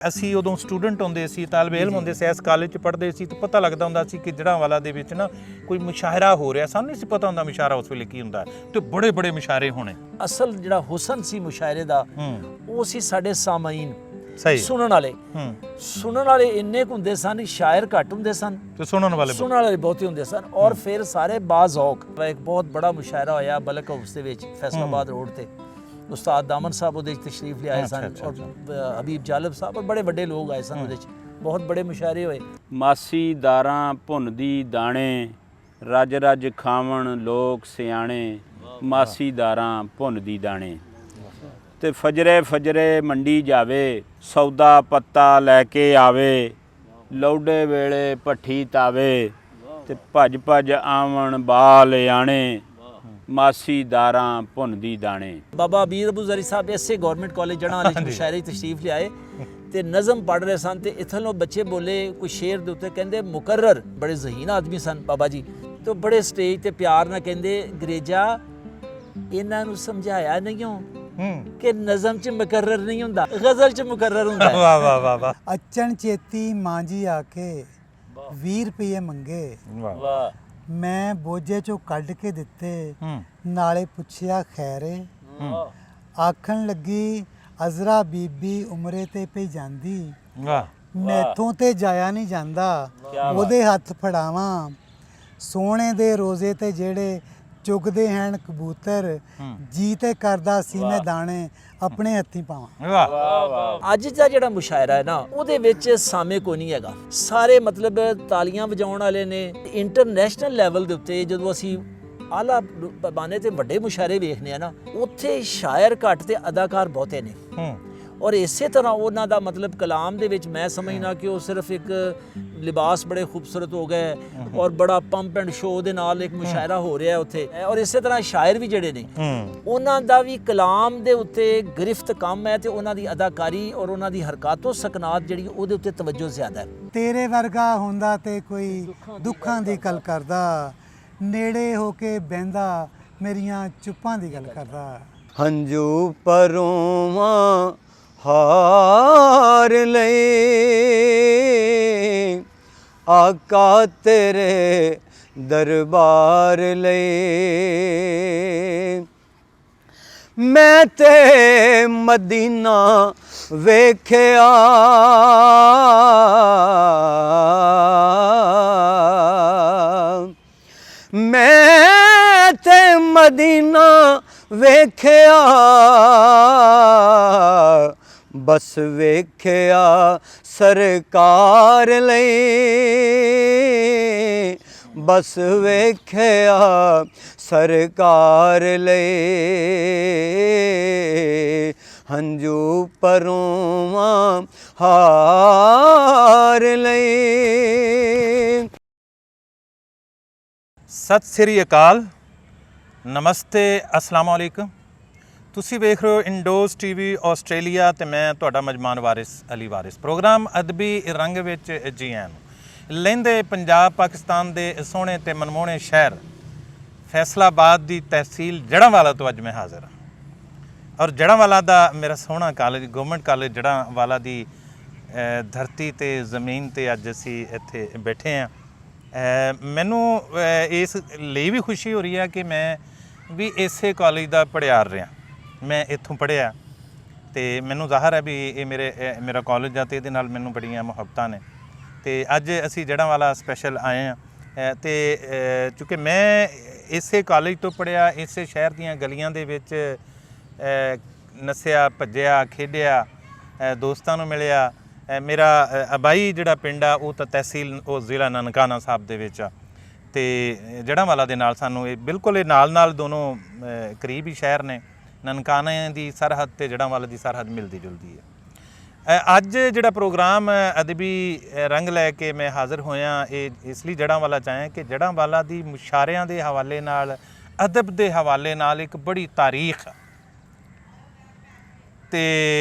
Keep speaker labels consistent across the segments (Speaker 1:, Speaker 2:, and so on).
Speaker 1: ਅਸੀਂ ਉਦੋਂ ਸਟੂਡੈਂਟ ਹੁੰਦੇ ਸੀ, ਤਾਲਬ ਇਲਮ ਹੁੰਦੇ ਸੀ, ਇਸ ਕਾਲਜ 'ਚ ਪੜ੍ਹਦੇ ਸੀ ਤਾਂ ਪਤਾ ਲੱਗਦਾ ਹੁੰਦਾ ਸੀ ਕਿ ਜੜ੍ਹਾਂਵਾਲਾ ਦੇ ਵਿੱਚ ਨਾ ਕੋਈ ਮੁਸ਼ਾਇਰਾ ਹੋ ਰਿਹਾ। ਸਾਨੂੰ ਨਹੀਂ ਸੀ ਪਤਾ ਹੁੰਦਾ ਮੁਸ਼ਾਇਰਾ ਉਸ ਵੇਲੇ ਕੀ ਹੁੰਦਾ ਤੇ ਬੜੇ ਬੜੇ ਮੁਸ਼ਾਇਰੇ ਹੋਣੇ।
Speaker 2: ਅਸਲ ਜਿਹੜਾ ਹੁਸਨ ਸੀ ਮੁਸ਼ਾਇਰੇ ਦਾ ਉਹ ਸੀ ਸਾਡੇ ਸਾਮਾਈਨ,
Speaker 1: ਸਹੀ
Speaker 2: ਸੁਣਨ ਵਾਲੇ ਇੰਨੇ ਕੁ ਹੁੰਦੇ ਸਨ, ਸ਼ਾਇਰ ਘੱਟ ਹੁੰਦੇ ਸਨ
Speaker 1: ਤੇ ਸੁਣਨ ਵਾਲੇ
Speaker 2: ਬਹੁਤੇ ਹੁੰਦੇ ਸਨ। ਔਰ ਫਿਰ ਸਾਰੇ ਬਾਜ਼ੌਕ। ਇੱਕ ਬਹੁਤ ਬੜਾ ਮੁਸ਼ਾਇਰਾ ਹੋਇਆ ਬਲਕ ਹਾਊਸ ਦੇ ਵਿੱਚ, ਫੈਸਲਾਬਾਦ ਰੋਡ ਤੇ। ਉਸਤਾਦ ਦਾਮਨ ਸਾਹਿਬ ਉਹਦੇ 'ਚ ਤਸ਼ਰੀਫ ਲਿਆਏ ਸਨ ਔਰ ਹਬੀਬ ਜਾਲਬ ਸਾਹਿਬ ਔਰ ਬੜੇ ਵੱਡੇ ਲੋਕ ਆਏ ਸਨ ਉਹਦੇ 'ਚ। ਬਹੁਤ ਬੜੇ ਮੁਸ਼ਾਇਰੇ ਹੋਏ।
Speaker 3: ਮਾਸੀ ਦਾਰਾਂ ਭੁੰਨਦੀ ਦਾਣੇ, ਰੱਜ ਰੱਜ ਖਾਵਣ ਲੋਕ ਸਿਆਣੇ, ਮਾਸੀ ਦਾਰਾਂ ਭੁੰਨਦੀ ਦਾਣੇ। ਤੇ ਫਜਰੇ ਫਜਰੇ ਮੰਡੀ ਜਾਵੇ, ਸੌਦਾ ਪੱਤਾ ਲੈ ਕੇ ਆਵੇ, ਲੌਡੇ ਵੇਲੇ ਭੱਠੀ ਤਾਵੇ, ਤੇ ਭੱਜ ਭੱਜ ਆਵਣ ਬਾਲ ਆਣੇ, ਮਾਸੀ ਦਾਰਾਂ ਭੁੰਨਦੀ ਦਾਣੇ।
Speaker 2: ਬਾਬਾ ਅਬੀਰ ਅਬੂ ਜ਼ਰੀ ਸਾਹਿਬ ਇਸੇ ਗੌਰਮੈਂਟ ਕਾਲਜ ਜੜ੍ਹਾਂਵਾਲੇ 'ਚ ਮੁਸ਼ਾਇਰੇ ਤਸ਼ਰੀਫ ਲਿਆਏ ਤੇ ਨਜ਼ਮ ਪੜ੍ਹ ਰਹੇ ਸਨ ਤੇ ਇੱਥੋਂ ਬੱਚੇ ਬੋਲੇ ਕੋਈ ਸ਼ੇਰ ਦੇ ਉੱਤੇ, ਕਹਿੰਦੇ ਮੁਕਰਰ, ਬੜੇ ਜ਼ਹੀਨ ਆਦਮੀ ਸਨ ਬਾਬਾ ਜੀ, ਤੇ ਬੜੇ ਸਟੇਜ ਤੇ ਪਿਆਰ ਨਾਲ ਕਹਿੰਦੇ ਅੰਗਰੇਜ਼ਾ ਇਹਨਾਂ ਨੂੰ ਸਮਝਾਇਆ ਨਹੀਂ ਹੋ ਕਿ ਨਜ਼ਮ 'ਚ ਮੁਕਰਰ ਨਹੀਂ ਹੁੰਦਾ, ਗਜ਼ਲ 'ਚ ਮੁਕਰਰ ਹੁੰਦਾ।
Speaker 1: ਵਾਹ ਵਾਹ ਵਾਹ ਵਾਹ।
Speaker 4: ਅਚਣ ਚੇਤੀ ਮਾਂ ਜੀ ਆ ਕੇ 20 ਰੁਪਏ ਮੰਗੇ,
Speaker 2: ਵਾਹ।
Speaker 4: ਮੈਂ ਬੋਝੇ ਚੋਂ ਕੱਢ ਕੇ ਦਿੱਤੇ, ਨਾਲੇ ਪੁੱਛਿਆ ਖੈਰੇ। ਆਖਣ ਲੱਗੀ ਅਜ਼ਰਾ ਬੀਬੀ ਉਮਰੇ ਤੇ ਪਈ ਜਾਂਦੀ,
Speaker 1: ਵਾਹ।
Speaker 4: ਮੈਥੋਂ ਤੇ ਜਾਇਆ ਨਹੀਂ ਜਾਂਦਾ, ਉਹਦੇ ਹੱਥ ਫੜਾਵਾਂ ਸੋਹਣੇ ਦੇ ਰੋਜ਼ੇ ਤੇ ਜਿਹੜੇ ਚੁਗਦੇ ਹਨ ਕਬੂਤਰ, ਜੀ ਤੇ ਕਰਦਾ ਸੀ ਮੈਂ ਦਾਣੇ ਆਪਣੇ ਹੱਥੀਂ ਪਾਵਾਂ।
Speaker 1: ਵਾਹ।
Speaker 2: ਅੱਜ ਦਾ ਜਿਹੜਾ ਮੁਸ਼ਾਇਰਾ ਹੈ ਨਾ ਉਹਦੇ ਵਿੱਚ ਸਾਮੇ ਕੋਈ ਨਹੀਂ ਹੈਗਾ। ਸਾਰੇ ਮਤਲਬ ਤਾਲੀਆਂ ਵਜਾਉਣ ਵਾਲੇ ਨੇ। ਇੰਟਰਨੈਸ਼ਨਲ ਲੈਵਲ ਦੇ ਉੱਤੇ ਜਦੋਂ ਅਸੀਂ ਆਲਾ ਪੈਮਾਨੇ ਤੇ ਵੱਡੇ ਮੁਸ਼ਾਇਰੇ ਵੇਖਦੇ ਆ ਨਾ, ਉੱਥੇ ਸ਼ਾਇਰ ਘੱਟ ਤੇ ਅਦਾਕਾਰ ਬਹੁਤੇ ਨੇ। ਔਰ ਇਸੇ ਤਰ੍ਹਾਂ ਉਹਨਾਂ ਦਾ ਮਤਲਬ ਕਲਾਮ ਦੇ ਵਿੱਚ ਮੈਂ ਸਮਝਣਾ ਕਿ ਉਹ ਸਿਰਫ ਇੱਕ ਲਿਬਾਸ ਬੜੇ ਖੂਬਸੂਰਤ ਹੋ ਗਏ ਔਰ ਬੜਾ ਪੰਪ ਐਂਡ ਸ਼ੋਅ ਦੇ ਨਾਲ ਇੱਕ ਮੁਸ਼ਾਇਰਾ ਹੋ ਰਿਹਾ ਉੱਥੇ। ਔਰ ਇਸੇ ਤਰ੍ਹਾਂ ਸ਼ਾਇਰ ਵੀ ਜਿਹੜੇ ਨੇ ਉਹਨਾਂ ਦਾ ਵੀ ਕਲਾਮ ਦੇ ਉੱਤੇ ਗ੍ਰਿਫਤ ਕਮ ਹੈ ਤੇ ਉਹਨਾਂ ਦੀ ਅਦਾਕਾਰੀ ਔਰ ਉਹਨਾਂ ਦੀ ਹਰਕਾਤੋ ਸਕਨਾਤ ਜਿਹੜੀ ਉਹਦੇ ਉੱਤੇ ਤਵੱਜੋ ਜ਼ਿਆਦਾ ਹੈ।
Speaker 4: ਤੇਰੇ ਵਰਗਾ ਹੁੰਦਾ ਤੇ ਕੋਈ ਦੁੱਖਾਂ ਦੀ ਗੱਲ ਕਰਦਾ, ਨੇੜੇ ਹੋ ਕੇ ਬਹਿੰਦਾ ਮੇਰੀਆਂ ਚੁੱਪਾਂ ਦੀ ਗੱਲ ਕਰਦਾ।
Speaker 3: ਹੰਝੂ ਪਰੋਵਾਂ ਹਾਰ ਲਏ, ਆਕਾ ਤੇਰੇ ਦਰਬਾਰ ਲਈ, ਮੈਂ ਤੇ ਮਦੀਨਾ ਵੇਖਿਆ, ਮੈਂ ਤੇ ਮਦੀਨਾ ਵੇਖਿਆ, ਬਸ ਵੇਖਿਆ ਸਰਕਾਰ ਲਈ, ਬਸ ਵੇਖਿਆ ਸਰਕਾਰ ਲਈ, ਹੰਝੂ ਪਰੋਵਾਂ ਹਾਰ ਲਈ।
Speaker 1: ਸਤਿ ਸ੍ਰੀ ਅਕਾਲ, ਨਮਸਤੇ, ਅਸਲਾਮ ਅਲੈਕੁਮ। ਤੁਸੀਂ ਵੇਖ ਰਹੇ ਹੋ ਇੰਡੋਜ਼ ਟੀਵੀ ਆਸਟ੍ਰੇਲੀਆ ਤੇ ਮੈਂ ਤੁਹਾਡਾ ਮਜਮਾਨ ਵਾਰਿਸ ਅਲੀ ਵਾਰਿਸ। ਪ੍ਰੋਗਰਾਮ ਅਦਬੀ ਰੰਗ ਵਿੱਚ ਜੀ ਆਇਆਂ ਨੂੰ। ਲਹਿੰਦੇ ਪੰਜਾਬ ਪਾਕਿਸਤਾਨ ਦੇ ਸੋਹਣੇ ਤੇ ਮਨਮੋਹਣੇ ਸ਼ਹਿਰ ਫੈਸਲਾਬਾਦ ਦੀ ਤਹਿਸੀਲ ਜੜ੍ਹਾਂਵਾਲਾ ਤੋਂ ਅੱਜ ਮੈਂ ਹਾਜ਼ਰ ਹਾਂ। ਔਰ ਜੜ੍ਹਾਂਵਾਲਾ ਦਾ ਮੇਰਾ ਸੋਹਣਾ ਕਾਲਜ, ਗਵਰਨਮੈਂਟ ਕਾਲਜ ਜੜ੍ਹਾਂਵਾਲਾ ਦੀ ਧਰਤੀ ਤੇ ਜ਼ਮੀਨ ਤੇ ਅੱਜ ਅਸੀਂ ਇੱਥੇ ਬੈਠੇ ਹਾਂ। ਮੈਨੂੰ ਇਸ ਲਈ ਵੀ ਖੁਸ਼ੀ ਹੋ ਰਹੀ ਹੈ ਕਿ ਮੈਂ ਵੀ ਇਸੇ ਕਾਲਜ ਦਾ ਪੜ੍ਹਿਆਰ ਰਿਹਾ। ਮੈਂ ਇੱਥੋਂ ਪੜ੍ਹਿਆ ਤੇ ਮੈਨੂੰ ਜ਼ਾਹਰ ਹੈ ਵੀ ਇਹ ਮੇਰਾ ਕਾਲਜ ਆ ਤੇ ਇਹਦੇ ਨਾਲ ਮੈਨੂੰ ਬੜੀਆਂ ਮੁਹੱਬਤਾਂ ਨੇ। ਤੇ ਅੱਜ ਅਸੀਂ ਜੜ੍ਹਾਂਵਾਲਾ ਸਪੈਸ਼ਲ ਆਏ ਹਾਂ ਤੇ ਚੂँਕਿ ਮੈਂ ਇਸੇ ਕਾਲਜ ਤੋਂ ਪੜ੍ਹਿਆ, ਇਸੇ ਸ਼ਹਿਰ ਦੀਆਂ ਗਲੀਆਂ ਦੇ ਵਿੱਚ ਨੱਸਿਆ, ਭੱਜਿਆ, ਖੇਡਿਆ, ਦੋਸਤਾਂ ਨੂੰ ਮਿਲਿਆ। ਮੇਰਾ ਅਬਾਈ ਜਿਹੜਾ ਪਿੰਡ ਆ ਉਹ ਤਾਂ ਤਹਿਸੀਲ ਉਹ ਜ਼ਿਲ੍ਹਾ ਨਨਕਾਣਾ ਸਾਹਿਬ ਦੇ ਵਿੱਚ ਆ ਤੇ ਜੜ੍ਹਾਂਵਾਲਾ ਦੇ ਨਾਲ ਸਾਨੂੰ ਇਹ ਬਿਲਕੁਲ ਇਹ ਨਾਲ ਦੋਨੋਂ ਕਰੀਬ ਹੀ ਸ਼ਹਿਰ ਨੇ। ਨਨਕਾਣੇ ਦੀ ਸਰਹੱਦ ਤੇ ਜੜ੍ਹਾਂਵਾਲਾ ਦੀ ਸਰਹੱਦ ਮਿਲਦੀ ਜੁਲਦੀ ਹੈ। ਅੱਜ ਜਿਹੜਾ ਪ੍ਰੋਗਰਾਮ ਅਦਬੀ ਰੰਗ ਲੈ ਕੇ ਮੈਂ ਹਾਜ਼ਰ ਹੋਇਆ ਇਹ ਇਸ ਲਈ ਜੜ੍ਹਾਂਵਾਲਾ 'ਚ ਆਇਆ ਕਿ ਜੜ੍ਹਾਂਵਾਲਾ ਦੀ ਮੁਸ਼ਾਇਰਿਆਂ ਦੇ ਹਵਾਲੇ ਨਾਲ, ਅਦਬ ਦੇ ਹਵਾਲੇ ਨਾਲ ਇੱਕ ਬੜੀ ਤਾਰੀਖ ਤੇ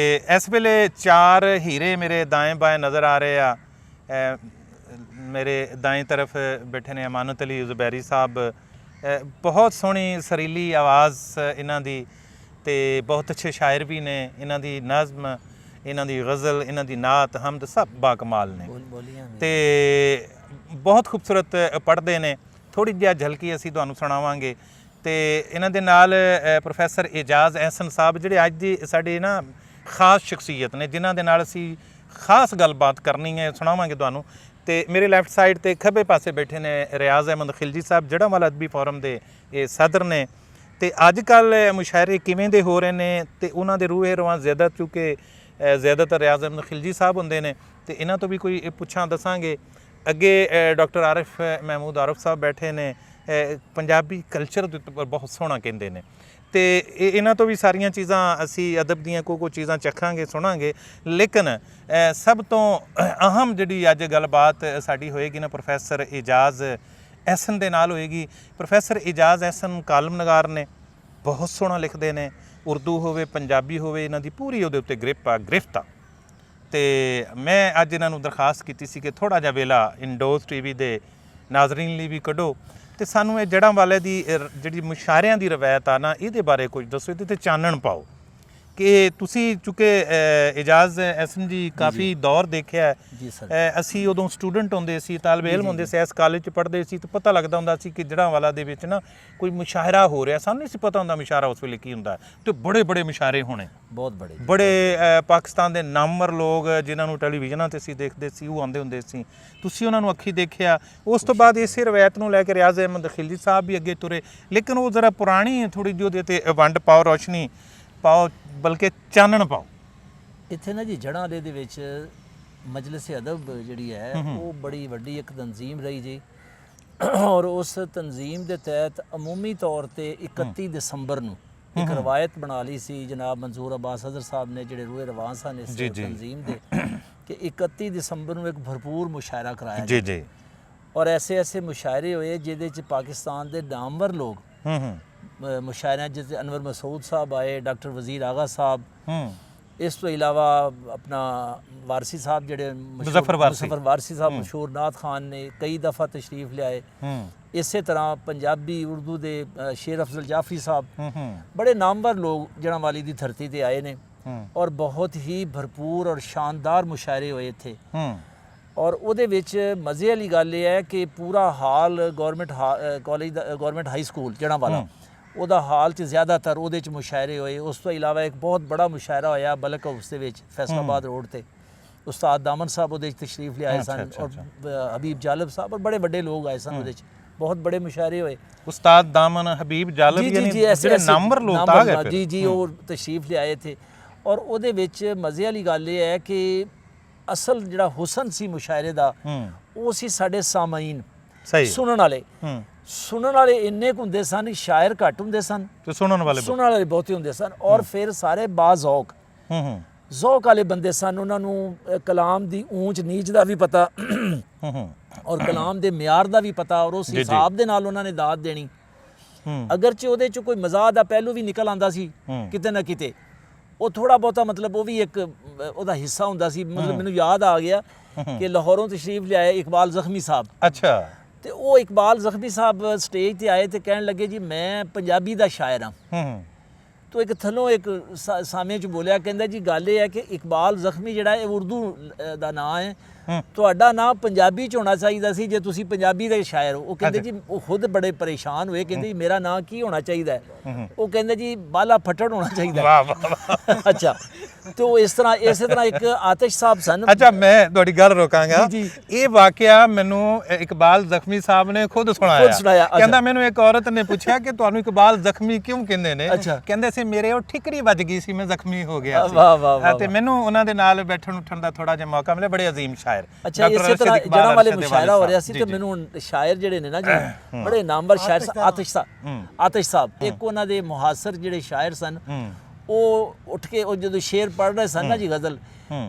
Speaker 1: ਇਸ ਵੇਲੇ 4 ਹੀਰੇ ਮੇਰੇ ਦਾएं ਬਾएं ਨਜ਼ਰ ਆ ਰਹੇ ਆ। ਮੇਰੇ ਦਾएं ਤਰਫ ਬੈਠੇ ਨੇ ਅਮਾਨਤ ਅਲੀ ਜ਼ੁਬੈਰੀ ਸਾਹਿਬ, ਬਹੁਤ ਸੋਹਣੀ ਸਰੀਲੀ ਆਵਾਜ਼ ਇਹਨਾਂ ਦੀ ਤੇ ਬਹੁਤ ਅੱਛੇ ਸ਼ਾਇਰ ਵੀ ਨੇ। ਇਹਨਾਂ ਦੀ ਨਜ਼ਮ ਇਹਨਾਂ ਦੀ ਗਜ਼ਲ, ਇਹਨਾਂ ਦੀ ਨਾਤ, ਹਮਦ ਸਭ ਬਾਕਮਾਲ ਨੇ
Speaker 2: ਬੋਲੀਆਂ ਵੀ।
Speaker 1: ਤੇ ਬਹੁਤ ਖੂਬਸੂਰਤ ਪੜ੍ਹਦੇ ਨੇ। ਥੋੜੀ ਜਿਹੀ ਝਲਕੀ ਅਸੀਂ ਤੁਹਾਨੂੰ ਸੁਣਾਵਾਂਗੇ। ਤੇ ਇਹਨਾਂ ਦੇ ਨਾਲ ਪ੍ਰੋਫੈਸਰ ਇਜਾਜ਼ ਅਹਿਸਨ ਸਾਹਿਬ, ਜਿਹੜੇ ਅੱਜ ਦੀ ਸਾਡੀ ਨਾ ਖਾਸ ਸ਼ਖਸੀਅਤ ਨੇ, ਜਿਨ੍ਹਾਂ ਦੇ ਨਾਲ ਅਸੀਂ ਖਾਸ ਗੱਲਬਾਤ ਕਰਨੀ ਹੈ, ਸੁਣਾਵਾਂਗੇ ਤੁਹਾਨੂੰ। ਤੇ ਮੇਰੇ ਲੈਫਟ ਸਾਈਡ ਤੇ ਖੱਬੇ ਪਾਸੇ ਬੈਠੇ ਨੇ ਰਿਆਜ਼ ਅਹਿਮਦ ਖਿਲਜੀ ਸਾਹਿਬ, ਜੜ੍ਹਾਂਵਾਲਾ ਅਦਬੀ ਫੋਰਮ ਦੇ ਇਹ ਸਦਰ ਨੇ। ਤੇ ਅੱਜ ਕੱਲ੍ਹ ਮੁਸ਼ਾਇਰੇ ਕਿਵੇਂ ਦੇ ਹੋ ਰਹੇ ਨੇ ਤੇ ਉਹਨਾਂ ਦੇ ਰੂਹੇ ਰਵਾਂ ਜ਼ਿਆਦਾ, ਚੂँਕਿ ਜ਼ਿਆਦਾਤਰ ਰਿਆਜ਼ ਅਹਿਮਦ ਖਿਲਜੀ ਸਾਹਿਬ ਹੁੰਦੇ ਨੇ, ਤੇ ਇਹਨਾਂ ਤੋਂ ਵੀ ਕੋਈ ਪੁੱਛਾਂ ਦੱਸਾਂਗੇ। ਅੱਗੇ ਡਾਕਟਰ ਆਰਿਫ ਮਹਿਮੂਦ ਆਰਿਫ ਸਾਹਿਬ ਬੈਠੇ ਨੇ, ਪੰਜਾਬੀ ਕਲਚਰ ਦੇ ਉੱਤੇ ਬਹੁਤ ਸੋਹਣਾ ਕਹਿੰਦੇ ਨੇ। ਤੇ ਇਹਨਾਂ ਤੋਂ ਵੀ ਸਾਰੀਆਂ ਚੀਜ਼ਾਂ ਅਸੀਂ ਅਦਬ ਦੀਆਂ ਕੋਈ ਚੀਜ਼ਾਂ ਚੱਖਾਂਗੇ, ਸੁਣਾਂਗੇ। ਲੇਕਿਨ ਸਭ ਤੋਂ ਅਹਿਮ ਜਿਹੜੀ ਅੱਜ ਗੱਲਬਾਤ ਸਾਡੀ ਹੋਏਗੀ ਨਾ ਪ੍ਰੋਫੈਸਰ ਇਜਾਜ਼ ਅਹਿਸਨ ਦੇ ਨਾਲ ਹੋਏਗੀ। ਪ੍ਰੋਫੈਸਰ ਇਜਾਜ਼ ਅਹਿਸਨ ਕਾਲਮ ਨਗਾਰ ਨੇ, ਬਹੁਤ ਸੋਹਣਾ ਲਿਖਦੇ ਨੇ, ਉਰਦੂ ਹੋਵੇ ਪੰਜਾਬੀ ਹੋਵੇ, ਇਹਨਾਂ ਦੀ ਪੂਰੀ ਉਹਦੇ ਉੱਤੇ ਗ੍ਰਿਫਤ ਆ। ਤੇ ਮੈਂ ਅੱਜ ਇਹਨਾਂ ਨੂੰ ਦਰਖਾਸਤ ਕੀਤੀ ਸੀ ਕਿ ਥੋੜ੍ਹਾ ਜਿਹਾ ਵੇਲਾ ਇੰਡੋਜ਼ ਟੀਵੀ ਦੇ ਨਾਜ਼ਰੀਨ ਲਈ ਵੀ ਕੱਢੋ ਤੇ ਸਾਨੂੰ ਇਹ ਜੜ੍ਹਾਂਵਾਲੇ ਦੀ ਜਿਹੜੀ ਮੁਸ਼ਾਇਰਿਆਂ ਦੀ ਰਵਾਇਤ ਆ ਨਾ, ਇਹਦੇ ਬਾਰੇ ਕੁਝ ਦੱਸੋ, ਇਹਦੇ 'ਤੇ ਚਾਨਣ ਪਾਓ ਕਿ ਤੁਸੀਂ, ਚੁੱਕੇ ਇਜਾਜ਼ ਅਹਿਸਨ ਜੀ ਕਾਫੀ ਦੌਰ ਦੇਖਿਆ।
Speaker 2: ਜੀ ਸਰ।
Speaker 1: ਅਸੀਂ ਉਦੋਂ ਸਟੂਡੈਂਟ ਹੁੰਦੇ ਸੀ, ਤਾਲਬ ਇਲਮ ਹੁੰਦੇ ਸੀ, ਇਸ ਕਾਲਜ 'ਚ ਪੜ੍ਹਦੇ ਸੀ, ਤਾਂ ਪਤਾ ਲੱਗਦਾ ਹੁੰਦਾ ਸੀ ਕਿ ਜੜ੍ਹਾਂਵਾਲਾ ਦੇ ਵਿੱਚ ਨਾ ਕੋਈ ਮੁਸ਼ਾਇਰਾ ਹੋ ਰਿਹਾ। ਸਾਨੂੰ ਨਹੀਂ ਸੀ ਪਤਾ ਹੁੰਦਾ ਮੁਸ਼ਾਇਰਾ ਉਸ ਵੇਲੇ ਕੀ ਹੁੰਦਾ, ਤੇ ਬੜੇ ਬੜੇ ਮੁਸ਼ਾਇਰੇ ਹੋਣੇ,
Speaker 2: ਬਹੁਤ
Speaker 1: ਬੜੇ ਪਾਕਿਸਤਾਨ ਦੇ ਨਾਮਵਰ ਲੋਕ ਜਿਨ੍ਹਾਂ ਨੂੰ ਟੈਲੀਵਿਜ਼ਨਾਂ 'ਤੇ ਅਸੀਂ ਦੇਖਦੇ ਸੀ, ਉਹ ਆਉਂਦੇ ਹੁੰਦੇ ਸੀ। ਤੁਸੀਂ ਉਹਨਾਂ ਨੂੰ ਅੱਖੀ ਦੇਖਿਆ। ਉਸ ਤੋਂ ਬਾਅਦ ਇਸੇ ਰਵਾਇਤ ਨੂੰ ਲੈ ਕੇ ਰਿਆਜ਼ ਅਹਿਮਦ ਖਿਲਜੀ ਸਾਹਿਬ ਵੀ ਅੱਗੇ ਤੁਰੇ, ਲੇਕਿਨ ਉਹ ਜ਼ਰਾ ਪੁਰਾਣੀ ਥੋੜ੍ਹੀ ਜਿਹੀ ਉਹਦੇ 'ਤੇ ਵੰਡ ਪਾਓ, ਰੋਸ਼ਨੀ ਪਾਓ, ਬਲਕਿ ਚਾਨਣ ਪਾਓ।
Speaker 2: ਇੱਥੇ ਨਾ ਜੀ ਜੜ੍ਹਾਂਵਾਲੇ ਦੇ ਵਿੱਚ ਮਜਲਿਸ ਅਦਬ ਜਿਹੜੀ ਹੈ ਉਹ ਬੜੀ ਵੱਡੀ ਇੱਕ ਤਨਜ਼ੀਮ ਰਹੀ ਜੀ, ਔਰ ਉਸ ਤਨਜ਼ੀਮ ਦੇ ਤਹਿਤ ਅਮੂਮੀ ਤੌਰ ਤੇ 31 ਦਸੰਬਰ ਨੂੰ ਇੱਕ ਰਵਾਇਤ ਬਣਾ ਲਈ ਸੀ ਜਨਾਬ ਮਨਜ਼ੂਰ ਅਬਾਸ ਹਜ਼ਰ ਸਾਹਿਬ ਨੇ, ਜਿਹੜੇ ਰੂਹੇ ਰਵਾਂ ਸਨ ਇਸ ਤਨਜ਼ੀਮ ਦੇ, ਕਿ 31 ਦਸੰਬਰ ਨੂੰ ਇੱਕ ਭਰਪੂਰ ਮੁਸ਼ਾਇਰਾ ਕਰਾਇਆ
Speaker 1: ਜੀ ਜੀ,
Speaker 2: ਔਰ ਐਸੇ ਮੁਸ਼ਾਇਰੇ ਹੋਏ ਜਿਹਦੇ 'ਚ ਪਾਕਿਸਤਾਨ ਦੇ ਨਾਮਵਰ ਲੋਕ ਮੁਸ਼ਾਇਰਿਆਂ, ਜਿਸ ਅਨਵਰ ਮਸੂਦ ਸਾਹਿਬ ਆਏ, ਡਾਕਟਰ ਵਜ਼ੀਰ ਆਗਾ ਸਾਹਿਬ, ਇਸ ਤੋਂ ਇਲਾਵਾ ਆਪਣਾ ਵਾਰਸੀ ਸਾਹਿਬ ਜਿਹੜੇ ਮੁਜ਼ੱਫਰ ਵਾਰਸੀ ਸਾਹਿਬ ਮਸ਼ਹੂਰ ਨਾਤ ਖਾਨ ਨੇ ਕਈ ਦਫਾ ਤਸ਼ਰੀਫ ਲਿਆਏ। ਇਸੇ ਤਰ੍ਹਾਂ ਪੰਜਾਬੀ ਉਰਦੂ ਦੇ ਸ਼ੇਰ ਅਫਜ਼ਲ ਜਾਫਰੀ ਸਾਹਿਬ, ਬੜੇ ਨਾਮਵਰ ਲੋਕ ਜੜ੍ਹਾਂਵਾਲੀ ਦੀ ਧਰਤੀ ਤੇ ਆਏ ਨੇ, ਔਰ ਬਹੁਤ ਹੀ ਭਰਪੂਰ ਔਰ ਸ਼ਾਨਦਾਰ ਮੁਸ਼ਾਇਰੇ ਹੋਏ ਇੱਥੇ। ਔਰ ਉਹਦੇ ਵਿੱਚ ਮਜ਼ੇ ਵਾਲੀ ਗੱਲ ਇਹ ਹੈ ਕਿ ਪੂਰਾ ਹਾਲ ਗੌਰਮੈਂਟ ਕਾਲਜ ਦਾ, ਗੌਰਮੈਂਟ ਹਾਈ ਸਕੂਲ ਜੜ੍ਹਾਂਵਾਲਾ, ਉਹਦਾ ਹਾਲ 'ਚ ਜ਼ਿਆਦਾਤਰ ਉਹਦੇ 'ਚ ਮੁਸ਼ਾਇਰੇ ਹੋਏ। ਉਸ ਤੋਂ ਇਲਾਵਾ ਇੱਕ ਬਹੁਤ ਬੜਾ ਮੁਸ਼ਾਇਰਾ ਹੋਇਆ ਬਲਕ ਹਾਊਸ ਦੇ ਵਿੱਚ, ਫੈਸਲਾਬਾਦ ਰੋਡ ਤੇ। ਉਸਤਾਦ ਦਾਮਨ ਸਾਹਿਬ ਉਹਦੇ 'ਚ ਤਸ਼ਰੀਫ ਲਿਆਏ ਸਨ, ਔਰ ਹਬੀਬ ਜਾਲਬ ਸਾਹਿਬ, ਔਰ ਬੜੇ ਵੱਡੇ ਲੋਕ ਆਏ ਸਨ ਉਹਦੇ 'ਚ, ਬਹੁਤ ਬੜੇ ਮੁਸ਼ਾਇਰੇ ਹੋਏ।
Speaker 1: ਉਸਤਾਦ ਦਾਮਨ, ਹਬੀਬ ਜਾਲਬ, ਜਿਹੜੇ ਨਾਮਵਰ ਲੋਕ ਆ ਗਏ,
Speaker 2: ਜੀ ਜੀ, ਉਹ ਤਸ਼ਰੀਫ ਲਿਆਏ ਥੇ। ਔਰ ਉਹਦੇ ਵਿੱਚ ਮਜ਼ੇ ਵਾਲੀ ਗੱਲ ਇਹ ਹੈ ਕਿ ਅਸਲ ਜਿਹੜਾ ਹੁਸਨ ਸੀ ਮੁਸ਼ਾਇਰੇ ਦਾ, ਉਹ ਸੀ ਸਾਡੇ ਸਾਮਾਈਨ, ਸੁਣਨ ਵਾਲੇ ਇੰਨੇ ਕੁ ਹੁੰਦੇ ਸਨ, ਸ਼ਾਇਰ ਘੱਟ ਹੁੰਦੇ ਸਨ ਤੇ ਸੁਣਨ ਵਾਲੇ ਬਹੁਤੇ ਹੁੰਦੇ ਸਨ। ਔਰ ਫਿਰ ਸਾਰੇ ਬਾਜ਼ੌਕ ਜ਼ੌਕ ਵਾਲੇ ਬੰਦੇ ਸਨ, ਉਹਨਾਂ ਨੂੰ ਕਲਾਮ ਦੀ ਊਂਚ ਨੀਚ ਦਾ ਵੀ ਪਤਾ, ਔਰ ਕਲਾਮ ਦੇ ਮਿਆਰ ਦਾ ਵੀ ਪਤਾ, ਔਰ ਉਸ ਹਿਸਾਬ ਦੇ ਨਾਲ ਉਹਨਾਂ ਨੇ ਦਾਤ ਦੇਣੀ। ਅਗਰਚੇ ਉਹਦੇ 'ਚ ਕੋਈ ਮਜ਼ਾਕ ਦਾ ਪਹਿਲੂ ਵੀ ਨਿਕਲ ਆਉਂਦਾ ਸੀ ਕਿਤੇ ਨਾ ਕਿਤੇ, ਉਹ ਥੋੜਾ ਬਹੁਤਾ ਮਤਲਬ ਉਹ ਵੀ ਇੱਕ ਉਹਦਾ ਹਿੱਸਾ ਹੁੰਦਾ ਸੀ। ਮਤਲਬ ਮੈਨੂੰ ਯਾਦ ਆ ਗਿਆ ਕਿ ਲਾਹੌਰੋਂ ਤਸ਼ਰੀਫ ਲਿਆਏ ਇਕਬਾਲ ਜ਼ਖਮੀ ਸਾਹਿਬ।
Speaker 1: ਅੱਛਾ।
Speaker 2: ਤੇ ਉਹ ਇਕਬਾਲ ਜ਼ਖਮੀ ਸਾਹਿਬ ਸਟੇਜ ਤੇ ਆਏ ਤੇ ਕਹਿਣ ਲੱਗੇ ਜੀ ਮੈਂ ਪੰਜਾਬੀ ਦਾ ਸ਼ਾਇਰ ਹਾਂ। ਤੋ ਇੱਕ ਥੱਲੋਂ ਇੱਕ ਸਾਹਮਣੇ 'ਚ ਬੋਲਿਆ, ਕਹਿੰਦਾ ਜੀ ਗੱਲ ਇਹ ਹੈ ਕਿ ਇਕਬਾਲ ਜ਼ਖਮੀ ਜਿਹੜਾ ਇਹ ਉਰਦੂ ਦਾ ਨਾਂ ਹੈ, ਤੁਹਾਡਾ ਨਾਂ ਪੰਜਾਬੀ 'ਚ ਹੋਣਾ ਚਾਹੀਦਾ ਸੀ ਜੇ ਤੁਸੀਂ ਪੰਜਾਬੀ ਦੇ ਸ਼ਾਇਰ ਹੋ। ਉਹ ਕਹਿੰਦੇ ਜੀ, ਉਹ ਖੁਦ ਬੜੇ ਪਰੇਸ਼ਾਨ ਹੋਏ, ਕਹਿੰਦੇ ਜੀ ਮੇਰਾ ਨਾਂ ਕੀ ਹੋਣਾ ਚਾਹੀਦਾ ਹੈ? ਉਹ ਕਹਿੰਦੇ ਜੀ ਬਾਲਾ ਫੱਟੜ ਹੋਣਾ ਚਾਹੀਦਾ।
Speaker 1: ਵਾਹ ਵਾਹ।
Speaker 2: ਅੱਛਾ। ਤੇ ਉਹ ਇਸੇ ਤਰ੍ਹਾਂ ਇੱਕ ਆਤਿਸ਼ ਸਾਹਿਬ ਸਨ।
Speaker 1: ਅੱਛਾ, ਮੈਂ ਤੁਹਾਡੀ ਗੱਲ ਰੋਕਾਂਗਾ। ਇਹ ਵਾਕਿਆ ਮੈਨੂੰ ਇਕਬਾਲ ਜ਼ਖਮੀ ਸਾਹਿਬ ਨੇ ਖੁਦ ਸੁਣਾਇਆ। ਕਹਿੰਦਾ ਮੈਨੂੰ ਇੱਕ ਔਰਤ ਨੇ ਪੁੱਛਿਆ ਕਿ ਤੁਹਾਨੂੰ ਇਕਬਾਲ ਜ਼ਖਮੀ ਕਿਉਂ ਕਹਿੰਦੇ ਨੇ? ਕਹਿੰਦੇ ਸੀ ਮੇਰੇ ਉਹ ਠਿਕੜੀ ਵੱਜ ਗਈ ਸੀ, ਮੈਂ ਜ਼ਖਮੀ ਹੋ ਗਿਆ ਸੀ। ਤੇ ਮੈਨੂੰ ਉਹਨਾਂ ਦੇ ਨਾਲ ਬੈਠਣ ਉੱਠਣ ਦਾ ਥੋੜਾ ਜਿਹਾ ਮੌਕਾ ਮਿਲਿਆ। ਬੜੇ ਅਜ਼ੀਮ ਸ਼ਾਇਰ।
Speaker 2: ਅੱਛਾ, ਇਸੇ ਤਰ੍ਹਾਂ ਜੜ੍ਹਾਂਵਾਲੇ ਮੁਸ਼ਾਇਰਾ ਹੋ ਰਿਹਾ ਸੀ ਤੇ ਮੈਨੂੰ ਸ਼ਾਇਰ ਜਿਹੜੇ ਨੇ ਨਾ ਜੀ, ਬੜੇ ਨਾਮਵਰ ਸ਼ਾਇਰ ਆਤਿਸ਼ ਸਾਹਿਬ, ਇੱਕ ਉਹਨਾਂ ਦੇ ਮੁਹਾਸਰ ਜਿਹੜੇ ਸ਼ਾਇਰ ਸਨ, ਉਹ ਉੱਠ ਕੇ ਉਹ ਜਦੋਂ ਸ਼ੇਰ ਪੜ੍ਹ ਰਹੇ ਸਨ ਨਾ ਜੀ ਗਜ਼ਲ,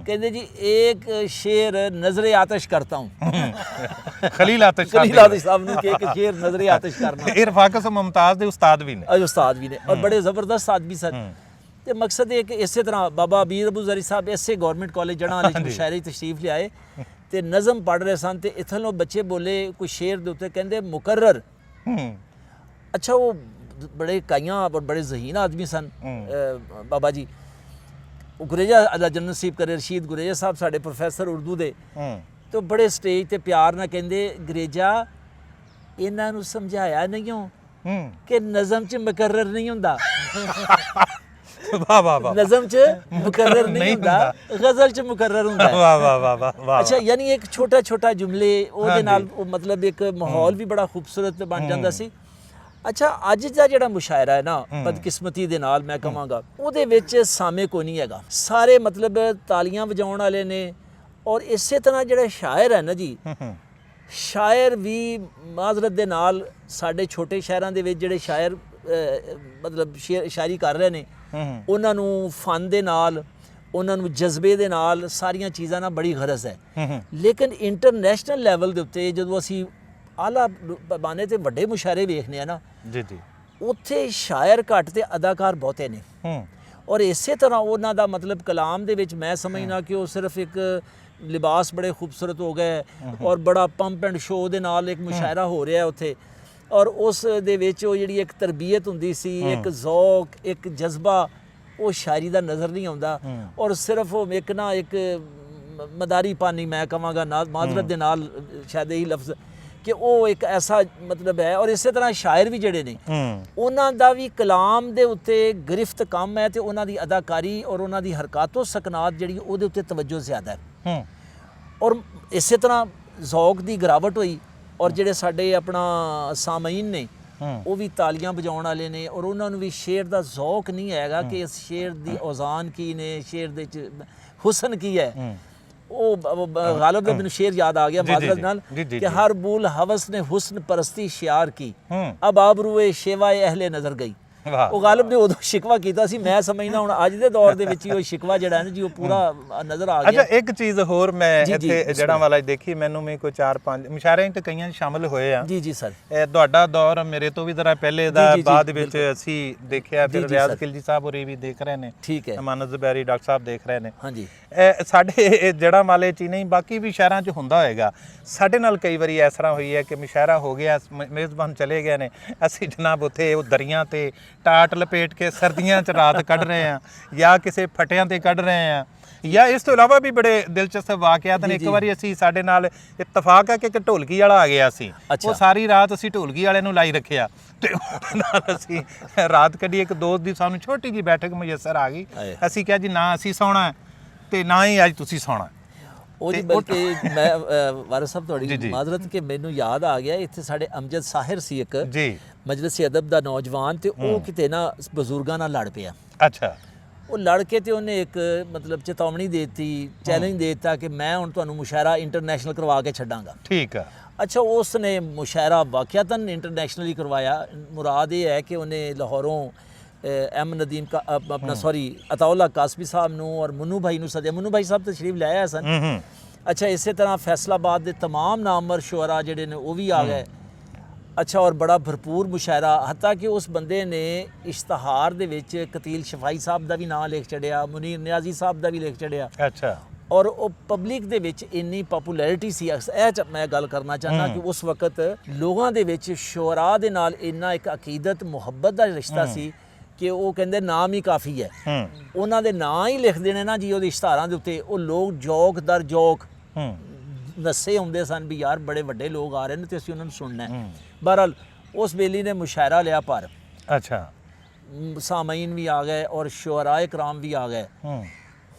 Speaker 2: ਕਹਿੰਦੇ ਜੀ ਇੱਕ ਸ਼ੇਰ ਨਜ਼ਰੇ ਆਤਿਸ਼ ਕਰਤਾ ਹੂੰ। ਖਲੀਲ ਆਤਿਸ਼ ਸਾਹਿਬ ਨੂੰ ਕਿ ਇੱਕ ਸ਼ੇਰ ਨਜ਼ਰੇ ਆਤਿਸ਼ ਕਰਨਾ।
Speaker 1: ਇਹ ਰਫਾਕਤ ਮੁਮਤਾਜ਼ ਦੇ ਉਸਤਾਦ ਵੀ ਨੇ
Speaker 2: ਔਰ ਬੜੇ ਜ਼ਬਰਦਸਤ ਆਦਮੀ ਸਨ। ਤੇ ਮਕਸਦ ਇਹ ਕਿ ਇਸੇ ਤਰ੍ਹਾਂ ਬਾਬਾ ਅਬੀਰ ਅਬੂ ਜ਼ਰੀ ਸਾਹਿਬ ਇਸੇ ਗੌਰਮੈਂਟ ਕਾਲਜ ਜੜ੍ਹਾਂਵਾਲੇ ਚ ਮੁਸ਼ਾਇਰੇ ਤਸ਼ਰੀਫ ਲਿਆਏ ਤੇ ਨਜ਼ਮ ਪੜ੍ਹ ਰਹੇ ਸਨ। ਤੇ ਇੱਥੋਂ ਬੱਚੇ ਬੋਲੇ ਕੋਈ ਸ਼ੇਰ ਦੇ ਉੱਤੇ, ਕਹਿੰਦੇ ਮੁਕਰਰ। ਅੱਛਾ, ਉਹ ਬੜੇ ਕਾਈਆਂ ਔਰ ਬੜੇ ਜ਼ਹੀਨ ਆਦਮੀ ਸਨ ਬਾਬਾ ਜੀ। ਗੁਰੇਜਾ ਅੱਲਾ ਜੰਨਤ ਨਸੀਬ ਕਰੇ, ਰਸ਼ੀਦ ਗੁਰੇਜਾ ਸਾਹਿਬ ਸਾਡੇ ਪ੍ਰੋਫੈਸਰ ਉਰਦੂ ਦੇ, ਤੇ ਬੜੇ ਸਟੇਜ ਤੇ ਪਿਆਰ ਨਾਲ ਕਹਿੰਦੇ ਗੁਰੇਜਾ ਇਹਨਾਂ ਨੂੰ ਸਮਝਾਇਆ ਨਹੀਂ ਹੋ ਕਿ ਨਜ਼ਮ 'ਚ ਮੁਕਰਰ ਨਹੀਂ ਹੁੰਦਾ।
Speaker 1: ਵਾਹ ਵਾਹ ਵਾਹ,
Speaker 2: ਨਜ਼ਮ 'ਚ ਮੁਕਰਰ ਨਹੀਂ ਹੁੰਦਾ, ਗਜ਼ਲ 'ਚ ਮੁਕਰਰ ਹੁੰਦਾ ਹੈ।
Speaker 1: ਵਾਹ ਵਾਹ ਵਾਹ ਵਾਹ ਵਾਹ।
Speaker 2: ਅੱਛਾ, ਯਾਨੀ ਇੱਕ ਛੋਟਾ ਛੋਟਾ ਜੁਮਲੇ ਉਹਦੇ ਨਾਲ ਉਹ ਮਤਲਬ ਇੱਕ ਮਾਹੌਲ ਵੀ ਬੜਾ ਖੂਬਸੂਰਤ ਬਣ ਜਾਂਦਾ ਸੀ। ਅੱਛਾ, ਅੱਜ ਦਾ ਜਿਹੜਾ ਮੁਸ਼ਾਇਰਾ ਹੈ ਨਾ, ਬਦਕਿਸਮਤੀ ਦੇ ਨਾਲ ਮੈਂ ਕਹਾਂਗਾ, ਉਹਦੇ ਵਿੱਚ ਸਾਮੇ ਕੋਈ ਨਹੀਂ ਹੈਗਾ। ਸਾਰੇ ਮਤਲਬ ਤਾਲੀਆਂ ਵਜਾਉਣ ਵਾਲੇ ਨੇ, ਔਰ ਇਸੇ ਤਰ੍ਹਾਂ ਜਿਹੜਾ ਸ਼ਾਇਰ ਹੈ ਨਾ ਜੀ, ਸ਼ਾਇਰ ਵੀ ਮਾਜ਼ਰਤ ਦੇ ਨਾਲ ਸਾਡੇ ਛੋਟੇ ਸ਼ਹਿਰਾਂ ਦੇ ਵਿੱਚ ਜਿਹੜੇ ਸ਼ਾਇਰ ਮਤਲਬ ਸ਼ਾਇਰੀ ਕਰ ਰਹੇ ਨੇ, ਉਹਨਾਂ ਨੂੰ ਫਨ ਦੇ ਨਾਲ, ਉਹਨਾਂ ਨੂੰ ਜਜ਼ਬੇ ਦੇ ਨਾਲ, ਸਾਰੀਆਂ ਚੀਜ਼ਾਂ ਨਾਲ ਬੜੀ ਗਰਜ਼ ਹੈ। ਲੇਕਿਨ ਇੰਟਰਨੈਸ਼ਨਲ ਲੈਵਲ ਦੇ ਉੱਤੇ ਜਦੋਂ ਅਸੀਂ ਆਲਾ ਪੈਮਾਨੇ ਤੇ ਵੱਡੇ ਮੁਸ਼ਾਇਰੇ ਵੇਖਨੇ ਆ ਨਾ
Speaker 1: ਜੀ ਜੀ,
Speaker 2: ਉੱਥੇ ਸ਼ਾਇਰ ਘੱਟ ਤੇ ਅਦਾਕਾਰ ਬਹੁਤੇ ਨੇ। ਔਰ ਇਸੇ ਤਰ੍ਹਾਂ ਉਹਨਾਂ ਦਾ ਮਤਲਬ ਕਲਾਮ ਦੇ ਵਿੱਚ ਮੈਂ ਸਮਝਣਾ ਕਿ ਉਹ ਸਿਰਫ ਇੱਕ ਲਿਬਾਸ ਬੜੇ ਖੂਬਸੂਰਤ ਹੋ ਗਏ ਔਰ ਬੜਾ ਪੰਪ ਐਂਡ ਸ਼ੋ ਦੇ ਨਾਲ ਇੱਕ ਮੁਸ਼ਾਇਰਾ ਹੋ ਰਿਹਾ ਉੱਥੇ, ਔਰ ਉਸ ਦੇ ਵਿੱਚ ਉਹ ਜਿਹੜੀ ਇੱਕ ਤਰਬੀਅਤ ਹੁੰਦੀ ਸੀ, ਇੱਕ ਜ਼ੌਕ, ਇੱਕ ਜਜ਼ਬਾ, ਉਹ ਸ਼ਾਇਰੀ ਦਾ ਨਜ਼ਰ ਨਹੀਂ ਆਉਂਦਾ। ਔਰ ਸਿਰਫ ਉਹ ਇੱਕ ਨਾ ਇੱਕ ਮਦਾਰੀ ਪਾਣੀ ਮੈਂ ਕਹਾਂਗਾ ਮਾਜ਼ਰਤ ਦੇ ਨਾਲ ਸ਼ਾਇਦ ਇਹੀ ਲਫ਼ਜ਼ ਕਿ ਉਹ ਇੱਕ ਐਸਾ ਮਤਲਬ ਹੈ। ਔਰ ਇਸੇ ਤਰ੍ਹਾਂ ਸ਼ਾਇਰ ਵੀ ਜਿਹੜੇ ਨੇ ਉਹਨਾਂ ਦਾ ਵੀ ਕਲਾਮ ਦੇ ਉੱਤੇ ਗ੍ਰਿਫਤ ਕਮ ਹੈ, ਤੇ ਉਹਨਾਂ ਦੀ ਅਦਾਕਾਰੀ ਔਰ ਉਹਨਾਂ ਦੀ ਹਰਕਾਤੋ ਸਕਨਾਤ ਜਿਹੜੀ ਉਹਦੇ ਉੱਤੇ ਤਵੱਜੋ ਜ਼ਿਆਦਾ ਹੈ। ਔਰ ਇਸੇ ਤਰ੍ਹਾਂ ਜ਼ੌਕ ਦੀ ਗਿਰਾਵਟ ਹੋਈ, ਔਰ ਜਿਹੜੇ ਸਾਡੇ ਆਪਣਾ ਸਾਮਈਨ ਨੇ ਉਹ ਵੀ ਤਾਲੀਆਂ ਵਜਾਉਣ ਵਾਲੇ ਨੇ, ਔਰ ਉਹਨਾਂ ਨੂੰ ਵੀ ਸ਼ੇਰ ਦਾ ਜ਼ੌਕ ਨਹੀਂ ਹੈਗਾ ਕਿ ਇਸ ਸ਼ੇਰ ਦੀ ਔਜ਼ਾਨ ਕੀ ਨੇ, ਸ਼ੇਰ ਦੇ ਚ ਹੁਸਨ ਕੀ ਹੈ। ਉਹ गालिब ने ਮੈਨੂੰ शेर याद आ गया मादरत नाल कि हर बूल हवस ने हुस्न परस्ती शियार की अब आबरूए शेवाए अहले नजर गई। ਉਹ गालिब ने ਉਦੋਂ ਸ਼ਿਕਵਾ ਕੀਤਾ ਸੀ। ਮੈਂ ਸਮਝਦਾ ਹੁਣ ਅੱਜ ਦੇ ਦੌਰ ਦੇ ਵਿੱਚ ਹੀ ਉਹ ਸ਼ਿਕਵਾ ਜਿਹੜਾ ਹੈ ਨਾ ਜੀ ਉਹ ਪੂਰਾ ਨਜ਼ਰ ਆ ਗਿਆ।
Speaker 1: ਅੱਛਾ, ਇੱਕ ਚੀਜ਼ ਹੋਰ ਮੈਂ ਇੱਥੇ ਜੜਾਂ ਵਾਲਾ ਦੇਖੀ, ਮੈਨੂੰ ਵੀ ਕੋਈ 4-5 ਮੁਸ਼ਾਇਰਿਆਂ 'ਚ ਕਈਆਂ 'ਚ ਸ਼ਾਮਲ ਹੋਏ ਆ।
Speaker 2: ਜੀ ਜੀ ਸਰ,
Speaker 1: ਇਹ ਤੁਹਾਡਾ ਦੌਰ ਮੇਰੇ ਤੋਂ ਵੀ ਜ਼ਰਾ ਪਹਿਲੇ ਦਾ, ਬਾਅਦ ਵਿੱਚ ਅਸੀਂ ਦੇਖਿਆ, ਫਿਰ ਰਿਆਜ਼ ਖਿਲਜੀ ਸਾਹਿਬ ਹੋਰੀ ਵੀ ਦੇਖ ਰਹੇ ਨੇ,
Speaker 2: ਠੀਕ ਹੈ,
Speaker 1: ਅਮਾਨਤ ਜ਼ੁਬੈਰੀ ਡਾਕਟਰ ਸਾਹਿਬ ਦੇਖ ਰਹੇ ਨੇ।
Speaker 2: ਹਾਂਜੀ,
Speaker 1: ਸਾਡੇ ਜੜਾਂ ਵਾਲੇ 'ਚ ਹੀ ਨਹੀਂ, ਬਾਕੀ ਵੀ ਸ਼ਹਿਰਾਂ 'ਚ ਹੁੰਦਾ ਹੋਏਗਾ। ਸਾਡੇ ਨਾਲ ਕਈ ਵਾਰੀ ਇਸ ਤਰ੍ਹਾਂ ਹੋਈ ਹੈ ਕਿ ਮੁਸ਼ਾਇਰਾ ਹੋ ਗਿਆ, ਮੇਜ਼ਬਾਨ ਚਲੇ ਗਏ ਨੇ, ਅਸੀਂ ਜਨਾਬ ਉੱਥੇ ਉਹ ਦਰੀਆਂ ਤੇ ਟਾਟ ਲਪੇਟ ਕੇ ਸਰਦੀਆਂ 'ਚ ਰਾਤ ਕੱਢ ਰਹੇ ਹਾਂ, ਜਾਂ ਕਿਸੇ ਫਟਿਆਂ ਤੇ ਕੱਢ ਰਹੇ ਹਾਂ, ਜਾਂ ਇਸ ਤੋਂ ਇਲਾਵਾ ਵੀ ਬੜੇ ਦਿਲਚਸਪ ਵਾਕਿਆਤ ਨੇ। ਇੱਕ ਵਾਰੀ ਅਸੀਂ ਸਾਡੇ ਨਾਲ ਇਤਫਾਕ ਹੈ ਕਿ ਇੱਕ ਢੋਲਕੀ ਵਾਲਾ ਆ ਗਿਆ ਸੀ, ਉਹ ਸਾਰੀ ਰਾਤ ਅਸੀਂ ਢੋਲਕੀ ਵਾਲੇ ਨੂੰ ਲਾਈ ਰੱਖਿਆ, ਤੇ ਉਹਦੇ ਨਾਲ ਅਸੀਂ ਰਾਤ ਕੱਢੀ। ਇੱਕ ਦੋਸਤ ਦੀ ਸਾਨੂੰ ਛੋਟੀ ਜਿਹੀ ਬੈਠਕ ਮੁਯੱਸਰ ਆ ਗਈ, ਅਸੀਂ ਕਿਹਾ ਜੀ ਨਾ ਅਸੀਂ ਸੌਣਾ ਤੇ ਨਾ ਹੀ ਅੱਜ ਤੁਸੀਂ ਸੌਣਾ।
Speaker 2: ਉਹ ਜੀ ਬਲਕਿ ਮੈਂ ਵਾਰਿਸ ਸਾਹਿਬ ਤੁਹਾਡੀ ਮਾਜ਼ਰਤ ਕਿ ਮੈਨੂੰ ਯਾਦ ਆ ਗਿਆ, ਇੱਥੇ ਸਾਡੇ ਅਮਜਦ ਸਾਹਿਰ ਸੀ ਇੱਕ
Speaker 1: ਜੀ
Speaker 2: ਮਜਲਿਸ ਅਦਬ ਦਾ ਨੌਜਵਾਨ, ਤੇ ਉਹ ਕਿਤੇ ਨਾ ਬਜ਼ੁਰਗਾਂ ਨਾਲ ਲੜ ਪਿਆ।
Speaker 1: ਅੱਛਾ,
Speaker 2: ਉਹ ਲੜ ਕੇ ਤੇ ਉਹਨੇ ਇੱਕ ਮਤਲਬ ਚੇਤਾਵਨੀ ਦੇ ਦਿੱਤੀ, ਚੈਲੰਜ ਦੇ ਦਿੱਤਾ ਕਿ ਮੈਂ ਹੁਣ ਤੁਹਾਨੂੰ ਮੁਸ਼ਾਇਰਾ ਇੰਟਰਨੈਸ਼ਨਲ ਕਰਵਾ ਕੇ ਛੱਡਾਂਗਾ। ਠੀਕ ਆ। ਅੱਛਾ, ਉਸ ਨੇ ਮੁਸ਼ਾਇਰਾ ਵਾਕਿਆਤਨ ਇੰਟਰਨੈਸ਼ਨਲੀ ਕਰਵਾਇਆ। ਮੁਰਾਦ ਇਹ ਹੈ ਕਿ ਉਹਨੇ ਲਾਹੌਰੋਂ एम नदीम का अपना सॉरी अताउल्ला कासबी साहब ਨੂੰ ਔਰ ਮਨੂ ਭਾਈ ਨੂੰ ਸੱਦਿਆ। ਮਨੂ ਭਾਈ ਸਾਹਿਬ ਤਸ਼ਰੀਫ ਲੈ ਆਏ ਸਨ। ਅੱਛਾ, ਇਸੇ ਤਰ੍ਹਾਂ ਫੈਸਲਾਬਾਦ ਦੇ तमाम ਨਾਮਵਰ ਸ਼ੁਅਰਾ ਜਿਹੜੇ ਨੇ ਉਹ ਵੀ ਆ ਗਏ। ਅੱਛਾ, ਔਰ ਬੜਾ ਭਰਪੂਰ ਮੁਸ਼ਾਇਰਾ, ਹੱਤਾ ਕਿ ਉਸ ਬੰਦੇ ਨੇ ਇਸ਼ਤਿਹਾਰ ਦੇ ਵਿੱਚ ਕਤੀਲ ਸ਼ਫਾਈ ਸਾਹਿਬ ਦਾ ਵੀ ਨਾਂ ਲਿਖ ਛੜਿਆ, ਮੁਨੀਰ ਨਿਆਜ਼ੀ ਸਾਹਿਬ ਦਾ ਵੀ ਲਿਖ ਛੜਿਆ। ਅੱਛਾ, ਔਰ ਉਹ ਪਬਲਿਕ ਦੇ ਵਿੱਚ ਇੰਨੀ ਪਪੂਲੈਰਿਟੀ ਸੀ। ਇਹ ਮੈਂ ਗੱਲ ਕਰਨਾ ਚਾਹੁੰਦਾ ਕਿ ਉਸ ਵਕਤ ਲੋਕਾਂ ਦੇ ਵਿੱਚ ਸ਼ੁਅਰਾ ਦੇ ਨਾਲ ਇੰਨਾ ਇੱਕ ਅਕੀਦਤ ਮੁਹੱਬਤ ਦਾ ਰਿਸ਼ਤਾ ਸੀ ਕਿ ਉਹ ਕਹਿੰਦੇ ਨਾਮ ਹੀ ਕਾਫੀ ਹੈ। ਉਹਨਾਂ ਦੇ ਨਾਂ ਹੀ ਲਿਖ ਦੇਣੇ ਨਾ ਜੀ ਉਹਦੇ ਇਸ਼ਤਿਹਾਰਾਂ ਦੇ ਉੱਤੇ, ਉਹ ਲੋਕ ਜੋਕ ਦਰ ਜੋਕ ਨੱਸੇ ਹੁੰਦੇ ਸਨ ਵੀ ਯਾਰ ਬੜੇ ਵੱਡੇ ਲੋਕ ਆ ਰਹੇ ਨੇ ਤੇ ਅਸੀਂ ਉਹਨਾਂ ਨੂੰ ਸੁਣਨਾ ਹੈ। ਬਹਰਹਾਲ ਉਸ ਬੇਲੀ ਨੇ ਮੁਸ਼ਾਇਰਾ ਲਿਆ ਪਰ ਅੱਛਾ ਸਾਮਈਨ ਵੀ ਆ ਗਏ ਔਰ ਸ਼ੁਅਰਾਏ ਕਰਾਮ ਵੀ ਆ ਗਏ।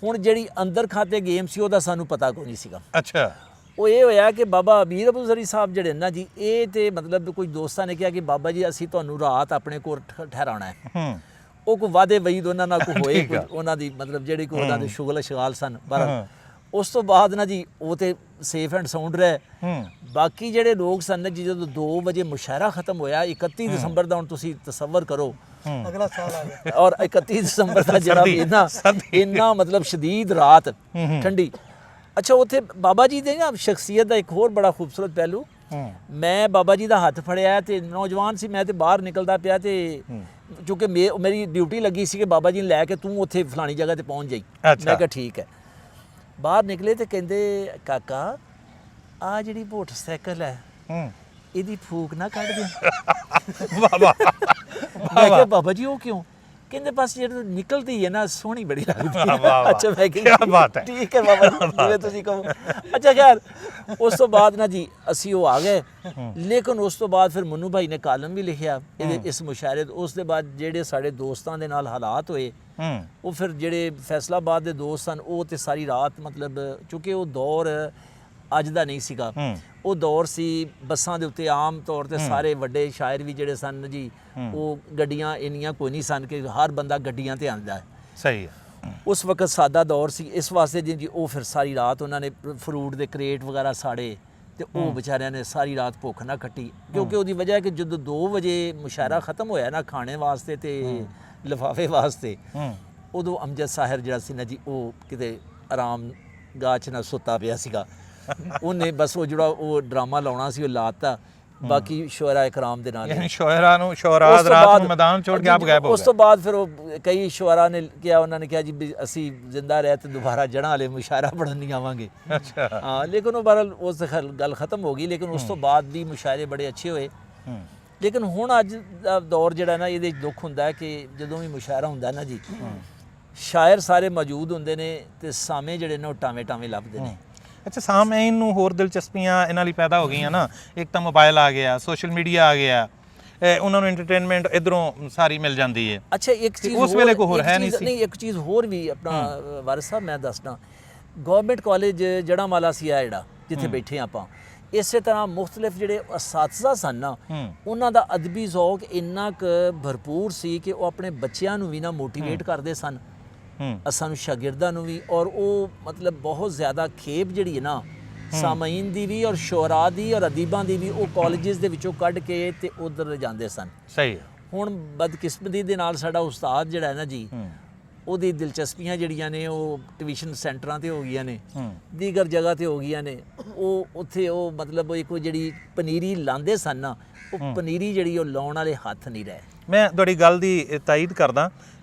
Speaker 2: ਹੁਣ ਜਿਹੜੀ ਅੰਦਰ ਖਾਤੇ ਗੇਮ ਸੀ ਉਹਦਾ ਸਾਨੂੰ ਪਤਾ ਕੋਈ ਨਹੀਂ ਸੀਗਾ। ਅੱਛਾ, ਉਹ ਇਹ ਹੋਇਆ ਕਿ ਬਾਬਾ ਅਮੀਰ ਅਬੂ ਜ਼ਰੀ ਸਾਹਿਬ ਜਿਹੜੇ ਨਾ ਜੀ, ਇਹ ਤੇ ਮਤਲਬ ਕੋਈ ਦੋਸਤਾਂ ਨੇ ਕਿਹਾ ਕਿ ਬਾਬਾ ਜੀ ਅਸੀਂ ਤੁਹਾਨੂੰ ਰਾਤ ਆਪਣੇ ਕੋਲ ਠਹਿਰਾਉਣਾ ਹੈ। ਉਹ ਕੋਈ ਵਾਅਦੇ ਵਈਦ ਉਹਨਾਂ ਨਾਲ ਕੋਈ ਹੋਏ, ਉਹਨਾਂ ਦੀ ਮਤਲਬ ਜਿਹੜੀ ਕੋਈ ਉਹਨਾਂ ਦੇ ਸ਼ੁਗਲ ਅਸ਼ਗਾਲ ਸਨ। ਬਹਰਹਾਲ ਉਸ ਤੋਂ ਬਾਅਦ ਨਾ ਜੀ ਉਹ ਤੇ ਸੇਫ ਐਂਡ ਸਾਊਂਡ ਰਹੇ। ਬਾਕੀ ਜਿਹੜੇ ਲੋਕ ਸਨ ਜੀ, ਜਦੋਂ 2 ਵਜੇ ਮੁਸ਼ਾਇਰਾ ਖਤਮ ਹੋਇਆ 31 ਦਸੰਬਰ ਦਾ, ਹੁਣ ਤੁਸੀਂ ਤਸੱਵਰ ਕਰੋ ਅਗਲਾ ਸਾਲ ਆ ਗਿਆ, ਔਰ 31 ਦਸੰਬਰ ਦਾ ਜਿਹੜਾ ਇੰਨਾ ਮਤਲਬ ਸ਼ਦੀਦ ਰਾਤ ਠੰਡੀ। ਅੱਛਾ, ਉੱਥੇ ਬਾਬਾ ਜੀ ਦੇ ਨਾ ਸ਼ਖਸੀਅਤ ਦਾ ਇੱਕ ਹੋਰ ਬੜਾ ਖੂਬਸੂਰਤ ਪਹਿਲੂ, ਮੈਂ ਬਾਬਾ ਜੀ ਦਾ ਹੱਥ ਫੜਿਆ ਤੇ ਨੌਜਵਾਨ ਸੀ ਮੈਂ, ਤੇ ਬਾਹਰ ਨਿਕਲਦਾ ਪਿਆ, ਤੇ ਚੂੰਕਿ ਮੇਰੀ ਡਿਊਟੀ ਲੱਗੀ ਸੀ ਕਿ ਬਾਬਾ ਜੀ ਨੂੰ ਲੈ ਕੇ ਤੂੰ ਉੱਥੇ ਫਲਾਣੀ ਜਗ੍ਹਾ ਤੇ ਪਹੁੰਚ ਜਾਈ। ਮੈਂ ਕਿਹਾ ਠੀਕ ਹੈ। ਬਾਹਰ ਨਿਕਲੇ ਤੇ ਕਹਿੰਦੇ ਕਾਕਾ ਆ ਜਿਹੜੀ ਮੋਟਰਸਾਈਕਲ ਹੈ ਇਹਦੀ ਫੂਕ ਨਾ ਕੱਢ ਦੇ। ਮੈਂ ਕਿਹਾ ਬਾਬਾ ਜੀ ਉਹ ਕਿਉਂ? ਕਹਿੰਦੇ ਬਸ ਜਿਹੜੀ ਨਿਕਲਦੀ ਹੈ ਨਾ ਸੋਹਣੀ ਬੜੀ ਲੱਗਦੀ
Speaker 1: ਵਾਹ,
Speaker 2: ਹੈ।
Speaker 1: ਵਾਹ,
Speaker 2: ਅੱਛਾ ਮੈਂ
Speaker 1: ਕਿਆ ਬਾਤ ਹੈ।
Speaker 2: ਠੀਕ ਹੈ ਬਾਬਾ ਜੀ, ਜਿਵੇਂ ਤੁਸੀਂ ਕਹੋ। ਅੱਛਾ ਖੈਰ ਉਸ ਤੋਂ ਬਾਅਦ ਨਾ ਜੀ ਅਸੀਂ ਉਹ ਆ ਗਏ, ਲੇਕਿਨ ਉਸ ਤੋਂ ਬਾਅਦ ਫਿਰ ਮਨੂ ਭਾਈ ਨੇ ਕਾਲਮ ਵੀ ਲਿਖਿਆ ਇਸ ਮੁਸ਼ਾਇਰੇ। ਉਸ ਦੇ ਬਾਅਦ ਜਿਹੜੇ ਸਾਡੇ ਦੋਸਤਾਂ ਦੇ ਨਾਲ ਹਾਲਾਤ ਹੋਏ, ਉਹ ਫਿਰ ਜਿਹੜੇ ਫੈਸਲਾਬਾਦ ਦੇ ਦੋਸਤ ਸਨ ਉਹ ਤੇ ਸਾਰੀ ਰਾਤ ਮਤਲਬ ਚੂੰਕਿ ਉਹ ਦੌਰ ਅੱਜ ਦਾ ਨਹੀਂ ਸੀਗਾ, ਉਹ ਦੌਰ ਸੀ ਬੱਸਾਂ ਦੇ ਉੱਤੇ ਆਮ ਤੌਰ ਤੇ ਸਾਰੇ ਵੱਡੇ ਸ਼ਾਇਰ ਵੀ ਜਿਹੜੇ ਸਨ ਜੀ, ਉਹ ਗੱਡੀਆਂ ਇੰਨੀਆਂ ਕੋਈ ਨਹੀਂ ਸਨ ਕਿ ਹਰ ਬੰਦਾ ਗੱਡੀਆਂ ਤੇ ਆਉਂਦਾ ਹੈ।
Speaker 1: ਸਹੀ ਹੈ।
Speaker 2: ਉਸ ਵਕਤ ਸਾਦਾ ਦੌਰ ਸੀ, ਇਸ ਵਾਸਤੇ ਜੀ ਉਹ ਫਿਰ ਸਾਰੀ ਰਾਤ ਉਹਨਾਂ ਨੇ ਫਰੂਟ ਦੇ ਕਰੇਟ ਵਗੈਰਾ ਸਾੜੇ ਤੇ ਉਹ ਵਿਚਾਰਿਆਂ ਨੇ ਸਾਰੀ ਰਾਤ ਭੁੱਖ ਨਾ ਕੱਟੀ, ਕਿਉਂਕਿ ਉਹਦੀ ਵਜ੍ਹਾ ਹੈ ਕਿ ਜਦੋਂ 2 ਵਜੇ ਮੁਸ਼ਾਇਰਾ ਖਤਮ ਹੋਇਆ ਨਾ ਖਾਣੇ ਵਾਸਤੇ ਤੇ ਲਿਫਾਫੇ ਵਾਸਤੇ, ਉਦੋਂ ਅਮਜਦ ਸਾਹਿਰ ਜਿਹੜਾ ਸੀ ਨਾ ਜੀ ਉਹ ਕਿਤੇ ਆਰਾਮ ਗਾਹ 'ਚ ਨਾ ਸੁੱਤਾ ਪਿਆ ਸੀਗਾ। ਉਹਨੇ ਬਸ ਉਹ ਜਿਹੜਾ ਉਹ ਡਰਾਮਾ ਲਾਉਣਾ ਸੀ ਉਹ ਲਾਤਾ, ਬਾਕੀ ਸ਼ੁਅਰਾ ਇਕਰਾਮ ਦੇ ਨਾਲ
Speaker 1: ਯਾਨੀ ਸ਼ੋਇਰਾਂ ਨੂੰ ਸ਼ੋਰਾਤ ਰਾਤ ਨੂੰ ਮੈਦਾਨ ਛੋੜ ਕੇ ਆਪ ਗਾਇਬ ਹੋ
Speaker 2: ਉਸ ਤੋਂ ਬਾਅਦ ਫਿਰ ਉਹ ਕਈ ਸ਼ੁਅਰਾ ਨੇ ਕਿਹਾ, ਉਹਨਾਂ ਨੇ ਕਿਹਾ ਜੀ ਵੀ ਅਸੀਂ ਜ਼ਿੰਦਾ ਰਹਿ ਤੇ ਦੁਬਾਰਾ ਜੜ੍ਹਾਂ ਵਾਲੇ ਮੁਸ਼ਾਇਰਾ ਪੜ੍ਹਨ ਨਹੀਂ ਆਵਾਂਗੇ।
Speaker 1: ਅੱਛਾ।
Speaker 2: ਹਾਂ, ਲੇਕਿਨ ਉਹ ਬਹਰਹਾਲ ਉਸ ਗੱਲ ਖਤਮ ਹੋ ਗਈ, ਲੇਕਿਨ ਉਸ ਤੋਂ ਬਾਅਦ ਵੀ ਮੁਸ਼ਾਇਰੇ ਬੜੇ ਅੱਛੇ ਹੋਏ। ਲੇਕਿਨ ਹੁਣ ਅੱਜ ਦਾ ਦੌਰ ਜਿਹੜਾ ਨਾ ਇਹਦੇ ਦੁੱਖ ਹੁੰਦਾ ਹੈ ਕਿ ਜਦੋਂ ਵੀ ਮੁਸ਼ਾਇਰਾ ਹੁੰਦਾ ਨਾ ਜੀ, ਸ਼ਾਇਰ ਸਾਰੇ ਮੌਜੂਦ ਹੁੰਦੇ ਨੇ ਤੇ ਸਾਵੇਂ ਜਿਹੜੇ ਨੇ ਉਹ ਟਾਵੇਂ ਟਾਵੇਂ ਲੱਭਦੇ ਨੇ।
Speaker 1: ਅੱਛਾ, ਸਾਮਈਨ ਨੂੰ ਹੋਰ ਦਿਲਚਸਪੀਆਂ ਇਹਨਾਂ ਲਈ ਪੈਦਾ ਹੋ ਗਈਆਂ ਨਾ, ਇੱਕ ਤਾਂ ਮੋਬਾਈਲ ਆ ਗਿਆ, ਸੋਸ਼ਲ ਮੀਡੀਆ ਆ ਗਿਆ, ਉਹਨਾਂ ਨੂੰ ਐਂਟਰਟੇਨਮੈਂਟ ਇਧਰੋਂ ਸਾਰੀ ਮਿਲ ਜਾਂਦੀ ਹੈ।
Speaker 2: ਅੱਛਾ, ਇੱਕ ਚੀਜ਼
Speaker 1: ਉਸ ਵੇਲੇ ਕੋਈ ਹੋਰ ਹੈ ਨਹੀਂ ਸੀ।
Speaker 2: ਨਹੀਂ, ਇੱਕ ਚੀਜ਼ ਹੋਰ ਵੀ ਆਪਣਾ ਵਾਰਿਸ ਸਾਹਿਬ ਮੈਂ ਦੱਸਣਾ, ਗਵਰਨਮੈਂਟ ਕਾਲਜ ਜੜ੍ਹਾਂਵਾਲਾ ਸੀ ਆ ਜਿਹੜਾ ਜਿੱਥੇ ਬੈਠੇ ਆਪਾਂ, ਇਸੇ ਤਰ੍ਹਾਂ ਮੁਖਤਲਿਫ ਜਿਹੜੇ ਅਸਾਤਜ਼ਾ ਸਨ ਨਾ, ਉਹਨਾਂ ਦਾ ਅਦਬੀ ਜ਼ੌਕ ਇੰਨਾ ਕੁ ਭਰਪੂਰ ਸੀ ਕਿ ਉਹ ਆਪਣੇ ਬੱਚਿਆਂ ਨੂੰ ਵੀ ਨਾ ਮੋਟੀਵੇਟ ਕਰਦੇ ਸਨ, ਸਾਨੂੰ ਸ਼ਾਗਿਰਦਾਂ ਨੂੰ ਵੀ, ਔਰ ਉਹ ਮਤਲਬ ਬਹੁਤ ਜ਼ਿਆਦਾ ਖੇਪ ਜਿਹੜੀ ਹੈ ਨਾ ਸਾਮਈਨ ਦੀ ਵੀ ਔਰ ਸ਼ੋਰਾ ਦੀ ਔਰ ਅਦੀਬਾਂ ਦੀ ਵੀ, ਉਹ ਕਾਲਜਿਸ ਦੇ ਵਿੱਚੋਂ ਕੱਢ ਕੇ ਤੇ ਉਧਰ ਜਾਂਦੇ ਸਨ।
Speaker 1: ਸਹੀ ਹੈ।
Speaker 2: ਹੁਣ ਬਦਕਿਸਮਤੀ ਦੇ ਨਾਲ ਸਾਡਾ ਉਸਤਾਦ ਜਿਹੜਾ ਹੈ ਨਾ ਜੀ, ਉਹਦੀ ਦਿਲਚਸਪੀਆਂ ਜਿਹੜੀਆਂ ਨੇ ਉਹ ਟਿਊਸ਼ਨ ਸੈਂਟਰਾਂ ਤੇ ਹੋ ਗਈਆਂ ਨੇ, ਦੀਗਰ ਜਗ੍ਹਾ ਤੇ ਹੋ ਗਈਆਂ ਨੇ। ਉਹ ਉੱਥੇ ਉਹ ਮਤਲਬ ਉਹ ਇੱਕ ਜਿਹੜੀ ਪਨੀਰੀ ਲਾਉਂਦੇ ਸਨ ਨਾ, ਉਹ ਪਨੀਰੀ ਜਿਹੜੀ ਉਹ ਲਾਉਣ ਵਾਲੇ ਹੱਥ ਨਹੀਂ ਰਹੇ।
Speaker 1: ਮੈਂ ਤੁਹਾਡੀ ਗੱਲ ਦੀ ਤਾਇਦ ਕਰਦਾ।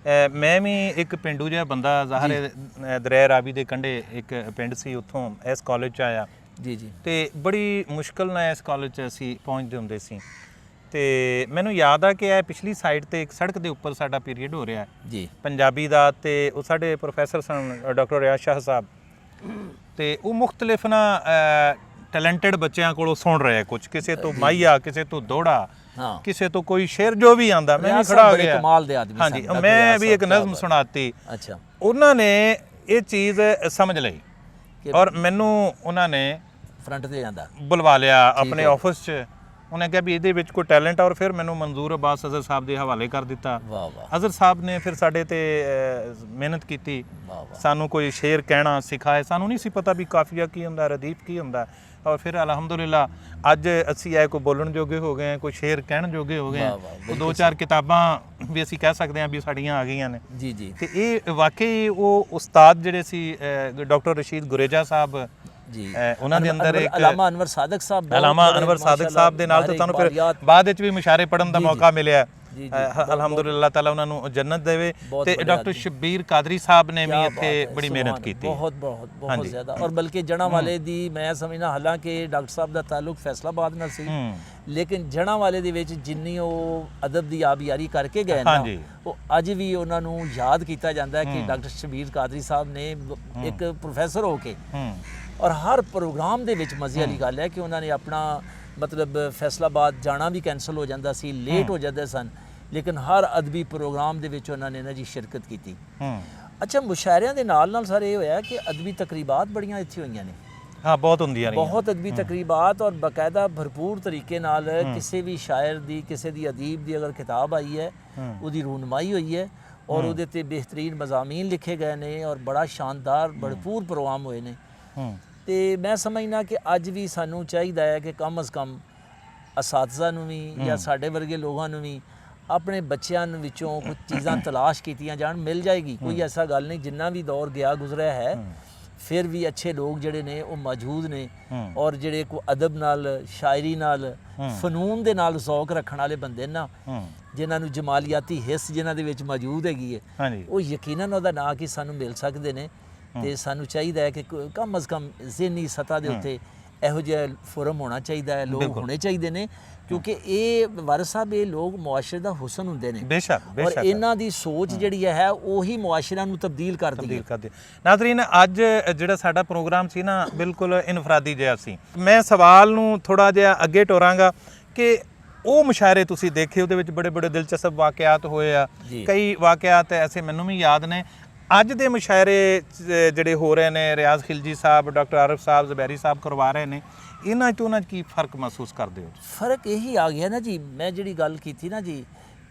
Speaker 1: ਮੈਂ ਵੀ ਇੱਕ ਪਿੰਡੂ ਜਿਹਾ ਬੰਦਾ, ਜ਼ਾਹਰ ਦਰਿਆ ਰਾਵੀ ਦੇ ਕੰਢੇ ਇੱਕ ਪਿੰਡ ਸੀ, ਉੱਥੋਂ ਇਸ ਕਾਲਜ 'ਚ ਆਇਆ
Speaker 2: ਜੀ ਜੀ,
Speaker 1: ਤੇ ਬੜੀ ਮੁਸ਼ਕਲ ਨਾਲ ਇਸ ਕਾਲਜ 'ਚ ਅਸੀਂ ਪਹੁੰਚਦੇ ਹੁੰਦੇ ਸੀ। ਤੇ ਮੈਨੂੰ ਯਾਦ ਆ ਕਿ ਇਹ ਪਿਛਲੀ ਸਾਈਡ ਤੇ ਇੱਕ ਸੜਕ ਦੇ ਉੱਪਰ ਸਾਡਾ ਪੀਰੀਅਡ ਹੋ ਰਿਹਾ
Speaker 2: ਜੀ
Speaker 1: ਪੰਜਾਬੀ ਦਾ, ਤੇ ਉਹ ਸਾਡੇ ਪ੍ਰੋਫੈਸਰ ਸਨ ਡਾਕਟਰ ਰਿਆਜ਼ ਸ਼ਾਹ ਸਾਹਿਬ, ਤੇ ਉਹ ਮੁਖਤਲਿਫ ਨਾ ਟੈਲੈਂਟਡ ਬੱਚਿਆਂ ਕੋਲੋਂ ਸੁਣ ਰਹੇ ਕੁਝ, ਕਿਸੇ ਤੋਂ ਮਾਈਆ, ਕਿਸੇ ਤੋਂ ਦੋੜਾ, ਕਿਸੇ ਤੋਂ ਕੋਈ ਸ਼ੇਰ, ਜੋ ਵੀ ਆਂਦਾ। ਮੈਂ ਵੀ ਖੜਾ ਹੋ ਗਿਆ,
Speaker 2: ਕਮਾਲ ਦੇ ਆਦਮੀ
Speaker 1: ਹਾਂਜੀ, ਮੈਂ ਵੀ ਇੱਕ ਨਜ਼ਮ ਸੁਣਾਤੀ।
Speaker 2: ਅੱਛਾ,
Speaker 1: ਉਹਨਾਂ ਨੇ ਇਹ ਚੀਜ਼ ਸਮਝ ਲਈ ਔਰ ਮੈਨੂੰ ਉਹਨਾਂ ਨੇ
Speaker 2: ਫਰੰਟ ਤੇ ਜਾਂਦਾ
Speaker 1: ਬੁਲਵਾ ਲਿਆ ਆਪਣੇ ਆਫਿਸ 'ਚ। ਉਹਨੇ ਕਿਹਾ ਵੀ ਇਹਦੇ ਵਿੱਚ ਕੋਈ ਟੈਲੈਂਟ, ਔਰ ਫਿਰ ਮੈਨੂੰ ਮਨਜ਼ੂਰ ਅਬਾਸ ਅਜ਼ਹਰ ਸਾਹਿਬ ਦੇ ਹਵਾਲੇ ਕਰ ਦਿੱਤਾ।
Speaker 2: ਵਾਹ ਵਾਹ,
Speaker 1: ਅਜ਼ਹਰ ਸਾਹਿਬ ਨੇ ਫਿਰ ਸਾਡੇ ਤੇ ਮਿਹਨਤ ਕੀਤੀ, ਸਾਨੂੰ ਕੋਈ ਸ਼ੇਰ ਕਹਿਣਾ ਸਿਖਾਏ। ਸਾਨੂੰ ਨਹੀਂ ਸੀ ਪਤਾ ਵੀ ਕਾਫੀਆ ਕੀ ਹੁੰਦਾ, ਰਦੀਫ ਕੀ ਹੁੰਦਾ। ਔਰ ਫਿਰ ਅਲਹਮਦੁਲਿਲਾ ਅੱਜ ਅਸੀਂ ਇਹ ਕੋਈ ਬੋਲਣ ਜੋਗੇ ਹੋ ਗਏ, ਕੋਈ ਸ਼ੇਰ ਕਹਿਣ ਜੋਗੇ ਹੋ ਗਏ। ਉਹ 2-4 ਕਿਤਾਬਾਂ ਵੀ ਅਸੀਂ ਕਹਿ ਸਕਦੇ ਹਾਂ ਵੀ ਸਾਡੀਆਂ ਆ ਗਈਆਂ ਨੇ।
Speaker 2: ਜੀ ਜੀ,
Speaker 1: ਤੇ ਇਹ ਵਾਕਈ ਉਹ ਉਸਤਾਦ ਜਿਹੜੇ ਸੀ ਡਾਕਟਰ ਰਸ਼ੀਦ ਗੁਰੇਜਾ ਸਾਹਿਬ
Speaker 2: ਜੀ,
Speaker 1: ਉਹਨਾਂ ਦੇ ਅੰਦਰ ਇੱਕ
Speaker 2: ਅਲਾਮਾ ਅਨਵਰ ਸਾਦਕ ਸਾਹਿਬ,
Speaker 1: ਅਲਾਮਾ ਅਨਵਰ ਸਾਦਕ ਸਾਹਿਬ ਦੇ ਨਾਲ ਤਾਂ ਤੁਹਾਨੂੰ ਫਿਰ ਬਾਅਦ ਵਿੱਚ ਵੀ ਮੁਸ਼ਾਰੇ ਪੜ੍ਹਨ ਦਾ ਮੌਕਾ ਮਿਲਿਆ। ਅਲਹਮਦੁਲਿਲਾ, ਅੱਲਾਹ ਤਾਲਾ ਉਹਨਾਂ ਨੂੰ ਜੰਨਤ ਦੇਵੇ। ਤੇ ਡਾਕਟਰ ਸ਼ਬੀਰ ਕਾਦਰੀ ਸਾਹਿਬ ਨੇ ਵੀ ਇੱਥੇ ਬੜੀ ਮਿਹਨਤ ਕੀਤੀ,
Speaker 2: ਬਹੁਤ ਬਹੁਤ ਬਹੁਤ ਜ਼ਿਆਦਾ। ਔਰ ਬਲਕਿ ਜੜ੍ਹਾਂਵਾਲੇ ਦੀ ਮੈਂ ਸਮਝਣਾ, ਹਾਲਾਂਕਿ ਡਾਕਟਰ ਸਾਹਿਬ ਦਾ ਤਾਲੁਕ ਫੈਸਲਾਬਾਦ ਨਾਲ ਸੀ, ਲੇਕਿਨ ਜੜ੍ਹਾਂਵਾਲੇ ਦੇ ਵਿੱਚ ਜਿੰਨੀ ਉਹ ਅਦਬ ਦੀ ਆਬਿਆਰੀ ਕਰਕੇ ਗਏ ਨਾ, ਉਹ ਅੱਜ ਵੀ ਉਹਨਾਂ ਨੂੰ ਯਾਦ ਕੀਤਾ ਜਾਂਦਾ ਹੈ ਕਿ ਡਾਕਟਰ ਸ਼ਬੀਰ ਕਾਦਰੀ ਸਾਹਿਬ ਨੇ ਇੱਕ ਪ੍ਰੋਫੈਸਰ ਹੋ ਕੇ, ਔਰ ਹਰ ਪ੍ਰੋਗਰਾਮ ਦੇ ਵਿੱਚ ਮਜ਼ੇ ਵਾਲੀ ਗੱਲ ਹੈ ਕਿ ਉਹਨਾਂ ਨੇ ਆਪਣਾ ਮਤਲਬ ਫੈਸਲਾਬਾਦ ਜਾਣਾ ਵੀ ਕੈਂਸਲ ਹੋ ਜਾਂਦਾ ਸੀ, ਲੇਟ ਹੋ ਜਾਂਦੇ ਸਨ, ਲੇਕਿਨ ਹਰ ਅਦਬੀ ਪ੍ਰੋਗਰਾਮ ਦੇ ਵਿੱਚ ਉਹਨਾਂ ਨੇ ਨਾ ਜੀ ਸ਼ਿਰਕਤ ਕੀਤੀ। ਅੱਛਾ, ਮੁਸ਼ਾਇਰਿਆਂ ਦੇ ਨਾਲ ਨਾਲ ਸਰ ਇਹ ਹੋਇਆ ਕਿ ਅਦਬੀ ਤਕਰੀਬਾਤ ਬੜੀਆਂ ਇੱਥੇ ਹੋਈਆਂ ਨੇ।
Speaker 1: ਹਾਂ, ਬਹੁਤ ਹੁੰਦੀਆਂ ਰਹੀਆਂ,
Speaker 2: ਬਹੁਤ ਅਦਬੀ ਤਕਰੀਬਾਤ, ਔਰ ਬਾਕਾਇਦਾ ਭਰਪੂਰ ਤਰੀਕੇ ਨਾਲ ਕਿਸੇ ਵੀ ਸ਼ਾਇਰ ਦੀ, ਕਿਸੇ ਦੀ ਅਦੀਬ ਦੀ ਅਗਰ ਕਿਤਾਬ ਆਈ ਹੈ, ਉਹਦੀ ਰੂਨਮਾਈ ਹੋਈ ਹੈ, ਔਰ ਉਹਦੇ ਤੇ ਬਿਹਤਰੀਨ ਮਜ਼ਾਮੀਨ ਲਿਖੇ ਗਏ ਨੇ, ਔਰ ਬੜਾ ਸ਼ਾਨਦਾਰ ਭਰਪੂਰ ਪ੍ਰੋਗਰਾਮ ਹੋਏ ਨੇ। ਤੇ ਮੈਂ ਸਮਝਣਾ ਕਿ ਅੱਜ ਵੀ ਸਾਨੂੰ ਚਾਹੀਦਾ ਹੈ ਕਿ ਕਮ ਅਜ਼ ਕਮ ਅਸਾਤਜ਼ਾ ਨੂੰ ਵੀ ਜਾਂ ਸਾਡੇ ਵਰਗੇ ਲੋਕਾਂ ਨੂੰ ਵੀ ਆਪਣੇ ਬੱਚਿਆਂ ਵਿੱਚੋਂ ਕੁਝ ਚੀਜ਼ਾਂ ਤਲਾਸ਼ ਕੀਤੀਆਂ ਜਾਣ। ਮਿਲ ਜਾਏਗੀ, ਕੋਈ ਐਸਾ ਗੱਲ ਨਹੀਂ, ਜਿੰਨਾ ਵੀ ਦੌਰ ਗਿਆ ਗੁਜ਼ਰਿਆ ਹੈ, ਫਿਰ ਵੀ ਅੱਛੇ ਲੋਕ ਜਿਹੜੇ ਨੇ ਉਹ ਮੌਜੂਦ ਨੇ, ਔਰ ਜਿਹੜੇ ਕੋ ਅਦਬ ਨਾਲ, ਸ਼ਾਇਰੀ ਨਾਲ, ਫਨੂਨ ਦੇ ਨਾਲ ਜ਼ੌਕ ਰੱਖਣ ਵਾਲੇ ਬੰਦੇ ਨਾ, ਜਿਨ੍ਹਾਂ ਨੂੰ ਜਮਾਲੀਆਤੀ ਹਿੱਸ ਜਿਨ੍ਹਾਂ ਦੇ ਵਿੱਚ ਮੌਜੂਦ ਹੈਗੀ ਹੈ, ਉਹ ਯਕੀਨਨ ਉਹਦਾ ਨਾਂ ਕਿ ਸਾਨੂੰ ਮਿਲ ਸਕਦੇ ਨੇ। ਤੇ ਸਾਨੂੰ ਚਾਹੀਦਾ ਹੈ ਕਿ ਕਮ ਅਜ਼ ਕਮ ਜ਼ਿਹਨੀ ਸਤ੍ਹਾ ਦੇ ਉੱਤੇ ਇਹੋ ਜਿਹਾ ਫੋਰਮ ਹੋਣਾ ਚਾਹੀਦਾ ਹੈ, ਲੋਕ ਹੋਣੇ ਚਾਹੀਦੇ ਨੇ, ਕਿਉਂਕਿ ਇਹ ਵਾਰਿਸ ਸਾਹਿਬ ਇਹ ਲੋਕ ਮੁਆਸ਼ਰੇ ਦਾ ਹੁਸਨ ਹੁੰਦੇ ਨੇ
Speaker 1: ਬੇਸ਼ੱਕ
Speaker 2: ਔਰ
Speaker 1: ਬੇਸ਼ੱਕ
Speaker 2: ਇਹਨਾਂ ਦੀ ਸੋਚ ਜਿਹੜੀ ਹੈ ਉਹੀ ਮੁਆਸ਼ਰਿਆਂ ਨੂੰ ਤਬਦੀਲ ਕਰਦੀ ਹੈ।
Speaker 1: ਤਬਦੀਲ ਕਰਦੇ। ਨਾਜ਼ਰੀਨ, ਅੱਜ ਜਿਹੜਾ ਸਾਡਾ ਪ੍ਰੋਗਰਾਮ ਸੀ ਨਾ ਬਿਲਕੁਲ ਇਨਫਰਾਦੀ ਜਿਹਾ ਸੀ। ਮੈਂ ਸਵਾਲ ਨੂੰ ਥੋੜਾ ਜਿਹਾ ਅੱਗੇ ਟੋਰਾਂਗਾ ਕਿ ਉਹ ਮੁਸ਼ਾਇਰੇ ਤੁਸੀਂ ਦੇਖੇ, ਉਹਦੇ ਵਿੱਚ ਬੜੇ ਬੜੇ ਦਿਲਚਸਪ ਵਾਕਿਆਤ ਹੋਏ ਆ, ਕਈ ਵਾਕਿਆਤ ਐਸੇ ਮੈਨੂੰ ਵੀ ਯਾਦ ਨੇ। ਅੱਜ ਦੇ ਮੁਸ਼ਾਇਰੇ ਜਿਹੜੇ ਹੋ ਰਹੇ ਨੇ, ਰਿਆਜ਼ ਖਿਲਜੀ ਸਾਹਿਬ, ਡਾਕਟਰ ਆਰਿਫ ਸਾਹਿਬ, ਜ਼ਬੈਰੀ ਸਾਹਿਬ ਕਰਵਾ ਰਹੇ ਨੇ, ਇਹਨਾਂ 'ਚ ਉਹਨਾਂ 'ਚ ਕੀ ਫਰਕ ਮਹਿਸੂਸ ਕਰਦੇ ਹੋ?
Speaker 2: ਫਰਕ ਇਹੀ ਆ ਗਿਆ ਨਾ ਜੀ, ਮੈਂ ਜਿਹੜੀ ਗੱਲ ਕੀਤੀ ਨਾ ਜੀ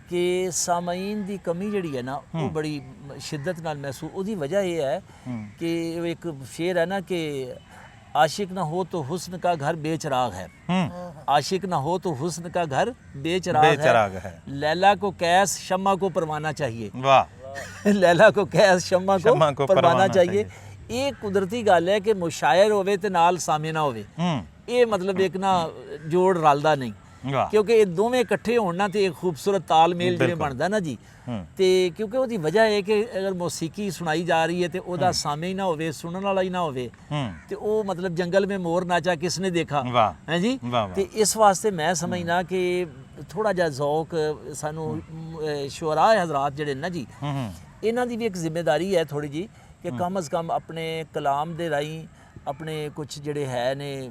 Speaker 2: ਕਿ ਸਾਮਾਈਨ ਦੀ ਕਮੀ ਜਿਹੜੀ ਹੈ ਨਾ ਉਹ ਬੜੀ ਸ਼ਿੱਦਤ ਨਾਲ ਮਹਿਸੂਸ। ਉਹਦੀ ਵਜ੍ਹਾ ਇਹ ਹੈ ਕਿ ਉਹ ਇੱਕ ਸ਼ੇਰ ਹੈ ਨਾ ਕਿ आशिक ना हो तो हुस्न का घर बेचराग है, आशिक ना हो तो हुस्न का घर बेचराग है, लैला को कैस शम्मा को परवाना चाहिए, वाह लैला को कैस शम्मा को परवाना चाहिए। ਇਹ ਕੁਦਰਤੀ ਗੱਲ ਹੈ ਕਿ ਮੁਸ਼ਾਇਰ ਹੋਵੇ ਤੇ ਨਾਲ ਸਾਮੇ ਨਾ ਹੋਵੇ, ਇਹ ਮਤਲਬ ਇੱਕ ਨਾ ਜੋੜ ਰਲਦਾ ਨਹੀਂ, ਕਿਉਂਕਿ ਇਹ ਦੋਵੇਂ ਇਕੱਠੇ ਹੋਣ ਨਾ ਤੇ ਇੱਕ ਖੂਬਸੂਰਤ ਤਾਲਮੇਲ ਜਿਵੇਂ ਬਣਦਾ ਨਾ ਜੀ। ਤੇ ਕਿਉਂਕਿ ਉਹਦੀ ਵਜ੍ਹਾ ਇਹ ਕਿ ਅਗਰ ਮੌਸੀਕੀ ਸੁਣਾਈ ਜਾ ਰਹੀ ਹੈ ਤੇ ਉਹਦਾ ਸਾਮੇ ਹੀ ਨਾ ਹੋਵੇ, ਸੁਣਨ ਵਾਲਾ ਹੀ ਨਾ ਹੋਵੇ, ਤੇ ਉਹ ਮਤਲਬ ਜੰਗਲ ਮੇਂ ਮੋਰ ਨਾਚਾ ਕਿਸਨੇ ਦੇਖਾ ਹੈ ਜੀ। ਤੇ ਇਸ ਵਾਸਤੇ ਮੈਂ ਸਮਝਣਾ ਕਿ ਥੋੜਾ ਜਿਹਾ ਜ਼ੌਕ ਸਾਨੂੰ ਸ਼ੁਰਾ ਹਜ਼ਰਾਤ ਜਿਹੜੇ ਨਾ ਜੀ, ਇਹਨਾਂ ਦੀ ਵੀ ਇੱਕ ਜ਼ਿੰਮੇਵਾਰੀ ਹੈ ਥੋੜੀ ਜੀ ਕਿ ਕਮ ਅਜ਼ ਕਮ ਆਪਣੇ ਕਲਾਮ ਦੇ ਰਾਹੀਂ ਆਪਣੇ ਕੁਝ ਜਿਹੜੇ ਹੈ ਨੇ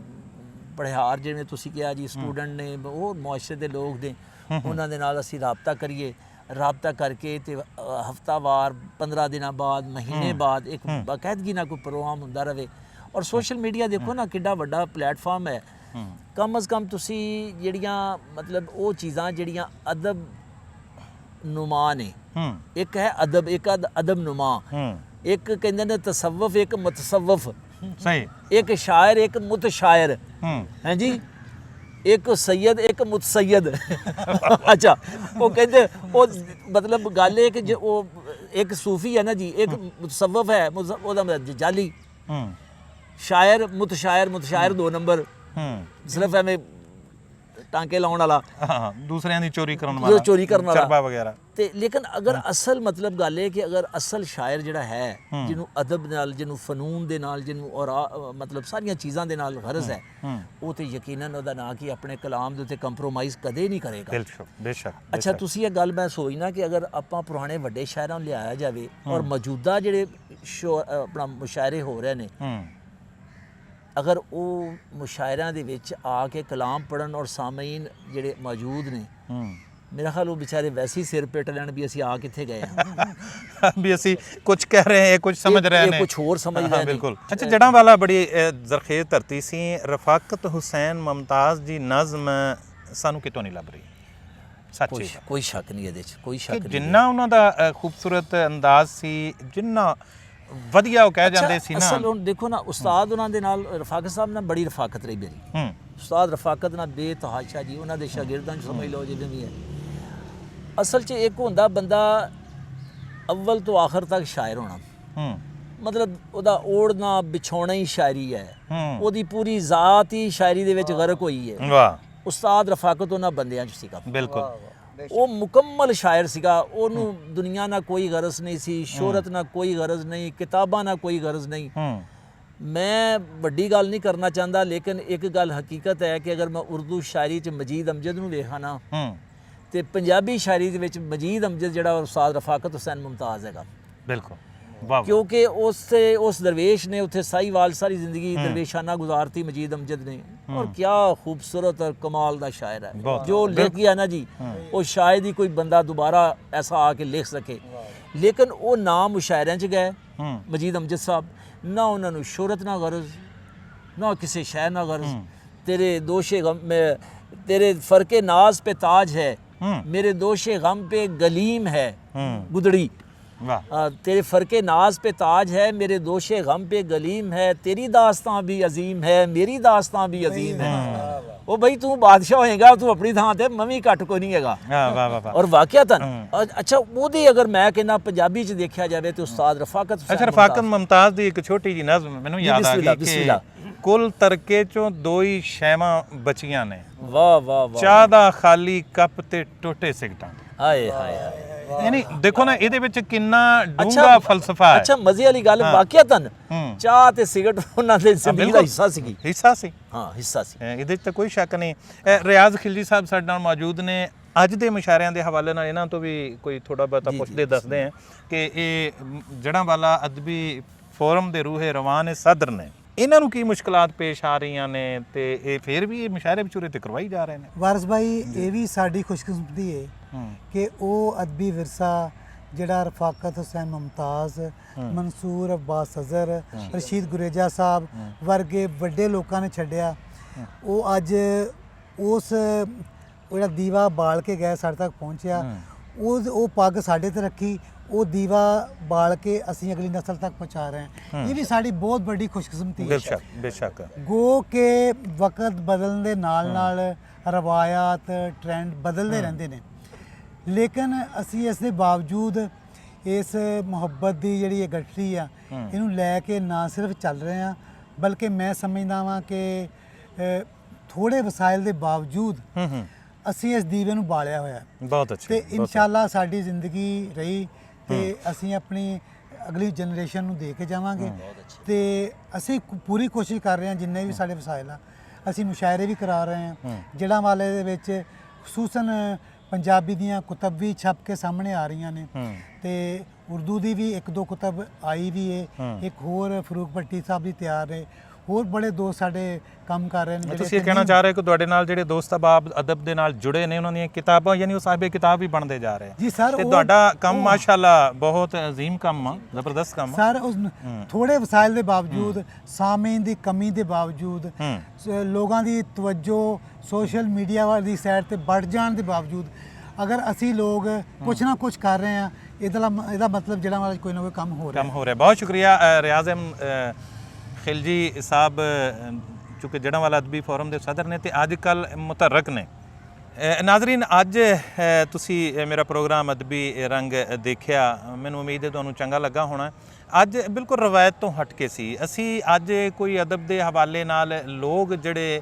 Speaker 2: ਪੜ੍ਹਾਰ, ਜਿਵੇਂ ਤੁਸੀਂ ਕਿਹਾ ਜੀ ਸਟੂਡੈਂਟ ਨੇ, ਉਹ ਮੁਆਸ਼ਰੇ ਦੇ ਲੋਕ ਨੇ, ਉਹਨਾਂ ਦੇ ਨਾਲ ਅਸੀਂ ਰਾਬਤਾ ਕਰੀਏ, ਰਾਬਤਾ ਕਰਕੇ ਤੇ ਹਫਤਾਵਾਰ 15 ਦਿਨਾਂ ਬਾਅਦ, ਮਹੀਨੇ ਬਾਅਦ ਇੱਕ ਬਾਕਾਇਦਗੀ ਨਾਲ ਕੋਈ ਪ੍ਰੋਗਰਾਮ ਹੁੰਦਾ ਰਹੇ। ਔਰ ਸੋਸ਼ਲ ਮੀਡੀਆ ਦੇਖੋ ਨਾ ਕਿੱਡਾ ਵੱਡਾ ਪਲੇਟਫਾਰਮ ਹੈ, ਕਮ ਅਜ਼ ਕਮ ਤੁਸੀਂ ਜਿਹੜੀਆਂ ਮਤਲਬ ਉਹ ਚੀਜ਼ਾਂ ਜਿਹੜੀਆਂ ਅਦਬ ਨੁਮਾ ਨੇ, ਇੱਕ ਹੈ ਅਦਬ, ਇੱਕ ਅਦਬ ਨੁਮਾ, ਇੱਕ ਕਹਿੰਦੇ ਨੇ ਤਸਵਫ, ਇੱਕ ਮੁਤਸਵਫ, ਸਹੀ, ਇੱਕ ਸ਼ਾਇਰ, ਇੱਕ ਮੁਤਸ਼ਾਇਰ, ਹੈ ਜੀ, ਇੱਕ ਸੈयद, ਇੱਕ ਮੁਤਸੈयद। ਅੱਛਾ, ਉਹ ਕਹਿੰਦੇ ਉਹ ਮਤਲਬ ਗੱਲ ਇਹ ਕਿ ਉਹ ਇੱਕ ਸੂਫੀ ਹੈ ਨਾ ਜੀ, ਇੱਕ ਮੁਤਸਵਫ ਹੈ, ਉਹਦਾ ਮਤਲਬ ਜਾਲੀ, ਸ਼ਾਇਰ ਮੁਤਸ਼ਾਇਰ, ਮੁਤਸ਼ਾਇਰ 2 ਨੰਬਰ, ਸਿਰਫ ਐਵੇਂ ਟਾਂਕੇ ਲਾਉਣ ਵਾਲਾ,
Speaker 1: ਦੂਸਰਿਆਂ ਦੀ ਚੋਰੀ ਕਰਨ ਵਾਲਾ,
Speaker 2: ਚੋਰੀ ਕਰਨ ਵਾਲਾ
Speaker 1: ਚਰਬਾ ਵਗੈਰਾ। ਤੇ
Speaker 2: ਲੇਕਿਨ ਅਗਰ ਅਸਲ ਮਤਲਬ ਗੱਲ ਇਹ ਕਿ ਅਗਰ ਅਸਲ ਸ਼ਾਇਰ ਜਿਹੜਾ ਹੈ, ਜਿਹਨੂੰ ਅਦਬ ਨਾਲ, ਜਿਹਨੂੰ ਫਨੂਨ ਦੇ ਨਾਲ, ਜਿਹਨੂੰ ਔਰ ਮਤਲਬ ਸਾਰੀਆਂ ਚੀਜ਼ਾਂ ਦੇ ਨਾਲ ਗਰਜ਼ ਹੈ, ਉਹ ਤੇ ਯਕੀਨਨ ਉਹਦਾ ਨਾਂ ਕਿ ਆਪਣੇ ਕਲਾਮ ਦੇ ਉੱਤੇ ਕੰਪਰੋਮਾਈਜ਼ ਕਦੇ ਨਹੀਂ ਕਰੇਗਾ।
Speaker 1: ਬਿਲਕੁਲ, ਬੇਸ਼ੱਕ।
Speaker 2: ਅੱਛਾ, ਤੁਸੀਂ ਇਹ ਗੱਲ ਮੈਂ ਸੋਚਣਾ ਕਿ ਅਗਰ ਆਪਾਂ ਪੁਰਾਣੇ ਵੱਡੇ ਸ਼ਾਇਰਾਂ ਨੂੰ ਲਿਆਇਆ ਜਾਵੇ ਔਰ ਮੌਜੂਦਾ ਜਿਹੜੇ ਆਪਣਾ ਮੁਸ਼ਾਇਰੇ ਹੋ ਰਹੇ ਨੇ, ਅਗਰ ਉਹ ਮੁਸ਼ਾਇਰਿਆਂ ਦੇ ਵਿੱਚ ਆ ਕੇ ਕਲਾਮ ਪੜ੍ਹਨ ਔਰ ਸਾਮਈਨ ਜਿਹੜੇ ਮੌਜੂਦ ਨੇ, ਮੇਰਾ ਖਿਆਲ ਉਹ ਵਿਚਾਰੇ ਵੈਸੇ ਹੀ ਸਿਰ ਪਿੱਟ ਲੈਣ ਵੀ ਅਸੀਂ ਆ ਕਿੱਥੇ ਗਏ ਹਾਂ,
Speaker 1: ਵੀ ਅਸੀਂ ਕੁਝ ਕਹਿ ਰਹੇ ਹਾਂ, ਕੁਝ ਸਮਝ ਰਹੇ ਨੇ,
Speaker 2: ਕੁਝ ਹੋਰ ਸਮਝ ਰਹੇ ਨੇ।
Speaker 1: ਬਿਲਕੁਲ। ਅੱਛਾ, ਜੜਾਂ ਵਾਲਾ ਬੜੀ ਜ਼ਰਖੇਜ਼ ਧਰਤੀ ਸੀ। ਰਫਾਕਤ ਹੁਸੈਨ ਮੁਮਤਾਜ਼ ਦੀ ਨਜ਼ਮ ਸਾਨੂੰ ਕਿਤੋਂ ਨਹੀਂ ਲੱਭ ਰਹੀ, ਸੱਚੀ
Speaker 2: ਕੋਈ ਸ਼ੱਕ ਨਹੀਂ ਇਹਦੇ 'ਚ, ਕੋਈ ਸ਼ੱਕ ਨਹੀਂ।
Speaker 1: ਜਿੰਨਾ ਉਹਨਾਂ ਦਾ ਖੂਬਸੂਰਤ ਅੰਦਾਜ਼ ਸੀ, ਜਿੰਨਾ ਵਧੀਆ ਉਹ ਕਹਿ ਜਾਂਦੇ ਸੀ ਨਾ।
Speaker 2: ਅਸਲ ਹੁਣ ਦੇਖੋ ਨਾ, ਉਸਤਾਦ ਉਹਨਾਂ ਦੇ ਨਾਲ ਰਫਾਕਤ ਸਾਹਿਬ ਨਾਲ ਬੜੀ ਰਫਾਕਤ ਰਹੀ ਮੇਰੀ, ਉਸਤਾਦ ਰਫਾਕਤ ਨਾਲ ਬੇਤਹਾਸ਼ਾ ਜੀ, ਉਹਨਾਂ ਦੇ ਸ਼ਾਗਿਰਦਾਂ 'ਚ ਸਮਝ ਲਓ ਜਿਵੇਂ ਵੀ ਹੈ। ਅਸਲ 'ਚ ਇੱਕ ਹੁੰਦਾ ਬੰਦਾ ਅਵਲ ਤੋਂ ਆਖਰ ਤੱਕ ਸ਼ਾਇਰ ਹੋਣਾ, ਮਤਲਬ ਉਹਦਾ ਓੜਨਾ ਵਿਛਾਉਣਾ ਹੀ ਸ਼ਾਇਰੀ ਹੈ, ਉਹਦੀ ਪੂਰੀ ਜ਼ਾਤ ਹੀ ਸ਼ਾਇਰੀ ਦੇ ਵਿੱਚ ਗਰਕ ਹੋਈ ਹੈ। ਵਾਹ। ਉਸਤਾਦ ਰਫਾਕਤ ਉਹਨਾਂ ਬੰਦਿਆਂ 'ਚ ਸੀਗਾ, ਬਿਲਕੁਲ। ਉਹ ਮੁਕੰਮਲ ਸ਼ਾਇਰ ਸੀਗਾ, ਉਹਨੂੰ ਦੁਨੀਆ ਨਾਲ ਕੋਈ ਗਰਜ਼ ਨਹੀਂ ਸੀ, ਸ਼ੋਹਰਤ ਨਾਲ ਕੋਈ ਗਰਜ਼ ਨਹੀਂ, ਕਿਤਾਬਾਂ ਨਾਲ ਕੋਈ ਗਰਜ਼ ਨਹੀਂ। ਮੈਂ ਵੱਡੀ ਗੱਲ ਨਹੀਂ ਕਰਨਾ ਚਾਹੁੰਦਾ, ਲੇਕਿਨ ਇੱਕ ਗੱਲ ਹਕੀਕਤ ਹੈ ਕਿ ਅਗਰ ਮੈਂ ਉਰਦੂ ਸ਼ਾਇਰੀ 'ਚ ਮਜੀਦ ਅਮਜਦ ਨੂੰ ਵੇਖਾਂ ਨਾ, ਤੇ ਪੰਜਾਬੀ ਸ਼ਾਇਰੀ ਦੇ ਵਿੱਚ ਮਜੀਦ ਅਮਜਦ ਜਿਹੜਾ ਉਸਤਾਦ ਰਫਾਕਤ ਹੁਸੈਨ ਮੁਮਤਾਜ਼ ਹੈਗਾ, ਬਿਲਕੁਲ। ਕਿਉਂਕਿ ਉਸ ਦਰਵੇਸ਼ ਨੇ ਉੱਥੇ ਸਾਹੀਵਾਲ ਸਾਰੀ ਜ਼ਿੰਦਗੀ ਦਰਵੇਸ਼ਾਨਾ ਗੁਜ਼ਾਰਤੀ ਮਜੀਦ ਅਮਜਦ ਨੇ, ਔਰ ਕਿਆ ਖੂਬਸੂਰਤ ਔਰ ਕਮਾਲ ਦਾ ਸ਼ਾਇਰ ਹੈ ਜੋ ਲਿਖ ਗਿਆ ਨਾ ਜੀ, ਉਹ ਸ਼ਾਇਦ ਹੀ ਕੋਈ ਬੰਦਾ ਦੁਬਾਰਾ ਐਸਾ ਆ ਕੇ ਲਿਖ ਸਕੇ। ਲੇਕਿਨ ਉਹ ਨਾ ਮੁਸ਼ਾਇਰਿਆਂ 'ਚ ਗਏ ਮਜੀਦ ਅਮਜਦ ਸਾਹਿਬ, ਨਾ ਉਹਨਾਂ ਨੂੰ ਸ਼ੋਹਰਤ ਨਾ ਗਰਜ਼, ਨਾ ਕਿਸੇ ਸ਼ੈ ਨਾ ਗਰਜ਼। ਤੇਰੇ ਦੋਸ਼ੇ ਗਮ में तेरे फर्के नाज पे ताज है, मेरे दोषे गम पे गलीम है गुदड़ी, तेरे फर्के नाज पे ताज है, मेरे दोषे गम पे गलीम है, तेरी दास्तां भी अजीम है, मेरी दास्तां भी अजीम है। ਉਹ ਬਈ ਤੂੰ ਬਾਦਸ਼ਾਹ ਹੋਏਗਾ, ਤੂੰ ਆਪਣੀ ਥਾਂ ਤੇ ਮੈਂ ਵੀ ਘੱਟ ਕੋਈ ਨਹੀਂ ਹੈਗਾ। ਔਰ ਵਾਕਿਆਤਨ ਅੱਛਾ, ਉਹਦੀ ਅਗਰ ਮੈਂ ਕਹਿੰਦਾ ਪੰਜਾਬੀ 'ਚ ਦੇਖਿਆ ਜਾਵੇ ਤੇ ਉਸਤਾਦ ਰਫਾਕਤ ਹੁਸੈਨ।
Speaker 1: ਅੱਛਾ, ਰਫਾਕਤ ਮੁਮਤਾਜ਼ ਦੀ ਇੱਕ ਛੋਟੀ ਜੀ ਨਜ਼ਮ ਮੈਨੂੰ ਯਾਦ ਆ ਗਈ ਕਿ ਕੁੱਲ ਤਰਕੇ 'ਚੋਂ 2 ਹੀ ਸ਼ੈਵਾਂ ਬਚੀਆਂ ਨੇ,
Speaker 2: ਵਾਹ ਵਾਹ ਵਾਹ,
Speaker 1: ਚਾਹ ਦਾ ਖਾਲੀ ਕੱਪ ਤੇ ਟੁੱਟੇ ਸਿਗਟਾਂ।
Speaker 2: ਹਾਏ ਹਾਏ ਹਾਏ,
Speaker 1: ਯਾਨੀ ਦੇਖੋ ਨਾ ਇਹਦੇ ਵਿੱਚ ਕਿੰਨਾ ਡੂੰਘਾ ਫਲਸਫਾ ਹੈ।
Speaker 2: ਅੱਛਾ ਮਜ਼ੇ ਵਾਲੀ ਗੱਲ ਵਾਕਿਆਤਨ ਚਾਹ ਤੇ ਸਿਗਰਟ ਉਹਨਾਂ ਦੇ ਜ਼ਿੰਦਗੀ ਦਾ ਹਿੱਸਾ ਸੀਗੀ।
Speaker 1: ਹਿੱਸਾ ਸੀ,
Speaker 2: ਹਾਂ ਹਿੱਸਾ ਸੀ।
Speaker 1: ਇਹਦੇ 'ਚ ਤਾਂ ਕੋਈ ਸ਼ੱਕ ਨਹੀਂ। ਰਿਆਜ਼ ਖਿਲਜੀ ਸਾਹਿਬ ਸਾਡੇ ਨਾਲ ਮੌਜੂਦ ਨੇ। ਅੱਜ ਦੇ ਮੁਸ਼ਾਇਰਿਆਂ ਦੇ ਹਵਾਲੇ ਨਾਲ ਇਹਨਾਂ ਤੋਂ ਵੀ ਕੋਈ ਥੋੜਾ ਬਹੁਤਾ ਪੁੱਛਦੇ ਦੱਸਦੇ ਆ ਕਿ ਇਹ ਜੜ੍ਹਾਂਵਾਲਾ ਅਦਬੀ ਫੋਰਮ ਦੇ ਰੂਹੇ ਰਵਾਨ ਸਦਰ ਨੇ, ਇਹਨਾਂ ਨੂੰ ਕੀ ਮੁਸ਼ਕਲਾਤ ਪੇਸ਼ ਆ ਰਹੀਆਂ ਨੇ ਤੇ ਇਹ ਫਿਰ ਵੀ ਇਹ ਮੁਸ਼ਾਇਰੇ ਵਿਚੂਰੇ ਤੇ ਕਰਵਾਈ ਜਾ ਰਹੇ ਨੇ।
Speaker 4: ਵਾਰਿਸ ਭਾਈ ਇਹ ਵੀ ਸਾਡੀ ਖੁਸ਼ਕਿਸਮਤੀ ਹੈ ਕਿ ਉਹ ਅਦਬੀ ਵਿਰਸਾ ਜਿਹੜਾ ਰਫਾਕਤ ਹੁਸੈਨ ਮੁਮਤਾਜ਼, ਮਨਸੂਰ ਅब्बास ਅਜ਼ਹਰ, ਰਸ਼ੀਦ ਗੁਰੇਜਾ ਸਾਹਿਬ ਵਰਗੇ ਵੱਡੇ ਲੋਕਾਂ ਨੇ ਛੱਡਿਆ, ਉਹ ਅੱਜ ਉਸ ਜਿਹੜਾ ਦੀਵਾ ਬਾਲ ਕੇ ਗਏ ਸਾਡੇ ਤੱਕ ਪਹੁੰਚਿਆ। ਉਹ ਪੱਗ ਸਾਡੇ ਤੇ ਰੱਖੀ, ਉਹ ਦੀਵਾ ਬਾਲ ਕੇ ਅਸੀਂ ਅਗਲੀ ਨਸਲ ਤੱਕ ਪਹੁੰਚਾ ਰਹੇ ਹਾਂ। ਇਹ ਵੀ ਸਾਡੀ ਬਹੁਤ ਵੱਡੀ ਖੁਸ਼ਕਿਸਮਤੀ ਹੈ।
Speaker 1: ਬੇਸ਼ੱਕ ਬੇਸ਼ੱਕ।
Speaker 4: ਗੋ ਕਿ ਵਕਤ ਬਦਲਣ ਦੇ ਨਾਲ ਨਾਲ ਰਵਾਇਤ ਟ੍ਰੈਂਡ ਬਦਲਦੇ ਰਹਿੰਦੇ ਨੇ, ਲੇਕਿਨ ਅਸੀਂ ਇਸ ਦੇ ਬਾਵਜੂਦ ਇਸ ਮੁਹੱਬਤ ਦੀ ਜਿਹੜੀ ਇਹ ਗੱਠੜੀ ਆ ਇਹਨੂੰ ਲੈ ਕੇ ਨਾ ਸਿਰਫ ਚੱਲ ਰਹੇ ਹਾਂ, ਬਲਕਿ ਮੈਂ ਸਮਝਦਾ ਵਾਂ ਕਿ ਥੋੜੇ ਵਸਾਇਲ ਦੇ ਬਾਵਜੂਦ ਅਸੀਂ ਇਸ ਦੀਵੇ ਨੂੰ ਬਾਲਿਆ ਹੋਇਆ।
Speaker 1: ਬਹੁਤ ਅੱਛਾ।
Speaker 4: ਤੇ ਇਨਸ਼ਾਅੱਲਾ ਸਾਡੀ ਜ਼ਿੰਦਗੀ ਰਹੀ ਤੇ ਅਸੀਂ ਆਪਣੀ ਅਗਲੀ ਜਨਰੇਸ਼ਨ ਨੂੰ ਦੇ ਕੇ ਜਾਵਾਂਗੇ। ਤੇ ਅਸੀਂ ਪੂਰੀ ਕੋਸ਼ਿਸ਼ ਕਰ ਰਹੇ ਹਾਂ ਜਿੰਨੇ ਵੀ ਸਾਡੇ ਵਸਾਇਲ ਆ, ਅਸੀਂ ਮੁਸ਼ਾਇਰੇ ਵੀ ਕਰਾ ਰਹੇ ਹਾਂ। ਜੜ੍ਹਾਂਵਾਲੇ ਦੇ ਵਿੱਚ ਖੁਸੂਸਨ ਪੰਜਾਬੀ ਦੀਆਂ ਕੁਤਬ ਵੀ ਛਪ ਕੇ ਸਾਹਮਣੇ ਆ ਰਹੀਆਂ ਨੇ ਤੇ ਉਰਦੂ ਦੀ ਵੀ ਇੱਕ ਦੋ ਕੁਤਬ ਆਈ ਵੀ ਹੈ। ਇੱਕ ਹੋਰ ਫਰੂਕ ਭੱਟੀ ਸਾਹਿਬ ਦੀ ਤਿਆਰ ਹੈ। ਹੋਰ ਬੜੇ ਦੋਸਤ ਸਾਡੇ ਕੰਮ ਕਰ ਰਹੇ ਨੇ।
Speaker 1: ਤੁਸੀਂ ਇਹ ਕਹਿਣਾ ਚਾਹ ਰਹੇ ਕਿ ਤੁਹਾਡੇ ਨਾਲ ਜਿਹੜੇ ਦੋਸਤ ਅਹਿਬਾਬ ਅਦਬ ਦੇ ਨਾਲ ਜੁੜੇ ਨੇ ਉਹਨਾਂ ਦੀਆਂ ਕਿਤਾਬਾਂ ਯਾਨੀ ਉਹ ਸਾਹਿਬੇ ਕਿਤਾਬ ਵੀ ਬਣਦੇ ਜਾ ਰਹੇ
Speaker 4: ਜੀ ਸਰ।
Speaker 1: ਤੇ ਤੁਹਾਡਾ ਕੰਮ ਮਾਸ਼ਾਅੱਲਾ ਬਹੁਤ ਅਜ਼ੀਮ ਕੰਮ ਆ, ਜ਼ਬਰਦਸਤ ਕੰਮ ਆ
Speaker 4: ਸਰ। ਉਸ ਥੋੜੇ ਵਸਾਇਲ ਦੇ ਬਾਵਜੂਦ, ਸਾਮੀਨ ਦੀ ਕਮੀ ਦੇ ਬਾਵਜੂਦ, ਲੋਕਾਂ ਦੀ ਤਵੱਜੋ ਸੋਸ਼ਲ ਮੀਡੀਆ ਵਾਲੀ ਸਾਈਡ ਤੇ ਵੱਧ ਜਾਣ ਦੇ ਬਾਵਜੂਦ ਅਗਰ ਅਸੀਂ ਲੋਕ ਕੁਛ ਨਾ ਕੁਛ ਕਰ ਰਹੇ ਹਾਂ, ਇਹਦਾ ਮਤਲਬ ਜਿਹੜਾ ਵਾਲਾ ਕੋਈ ਨਾ ਕੋਈ ਕੰਮ ਹੋ ਰਿਹਾ।
Speaker 1: ਬਹੁਤ ਸ਼ੁਕਰੀਆ ਰਿਆਜ਼ ਖਿਲਜੀ ਸਾਹਿਬ, ਚੁੱਕੇ ਜੜ੍ਹਾਂਵਾਲਾ ਅਦਬੀ ਫੋਰਮ ਦੇ ਸਦਰ ਨੇ ਤੇ ਅੱਜ ਕੱਲ ਮੁਤਹਰਕ ਨੇ। ਨਾਜ਼ਰੀਨ, ਅੱਜ ਤੁਸੀਂ ਮੇਰਾ ਪ੍ਰੋਗਰਾਮ ਅਦਬੀ ਰੰਗ ਦੇਖਿਆ, ਮੈਨੂੰ ਉਮੀਦ ਹੈ ਤੁਹਾਨੂੰ ਚੰਗਾ ਲੱਗਾ ਹੋਣਾ। ਅੱਜ ਬਿਲਕੁਲ ਰਵਾਇਤ ਤੋਂ ਹਟ ਕੇ ਸੀ। ਅਸੀਂ ਅੱਜ ਕੋਈ ਅਦਬ ਦੇ ਹਵਾਲੇ ਨਾਲ ਲੋਕ ਜਿਹੜੇ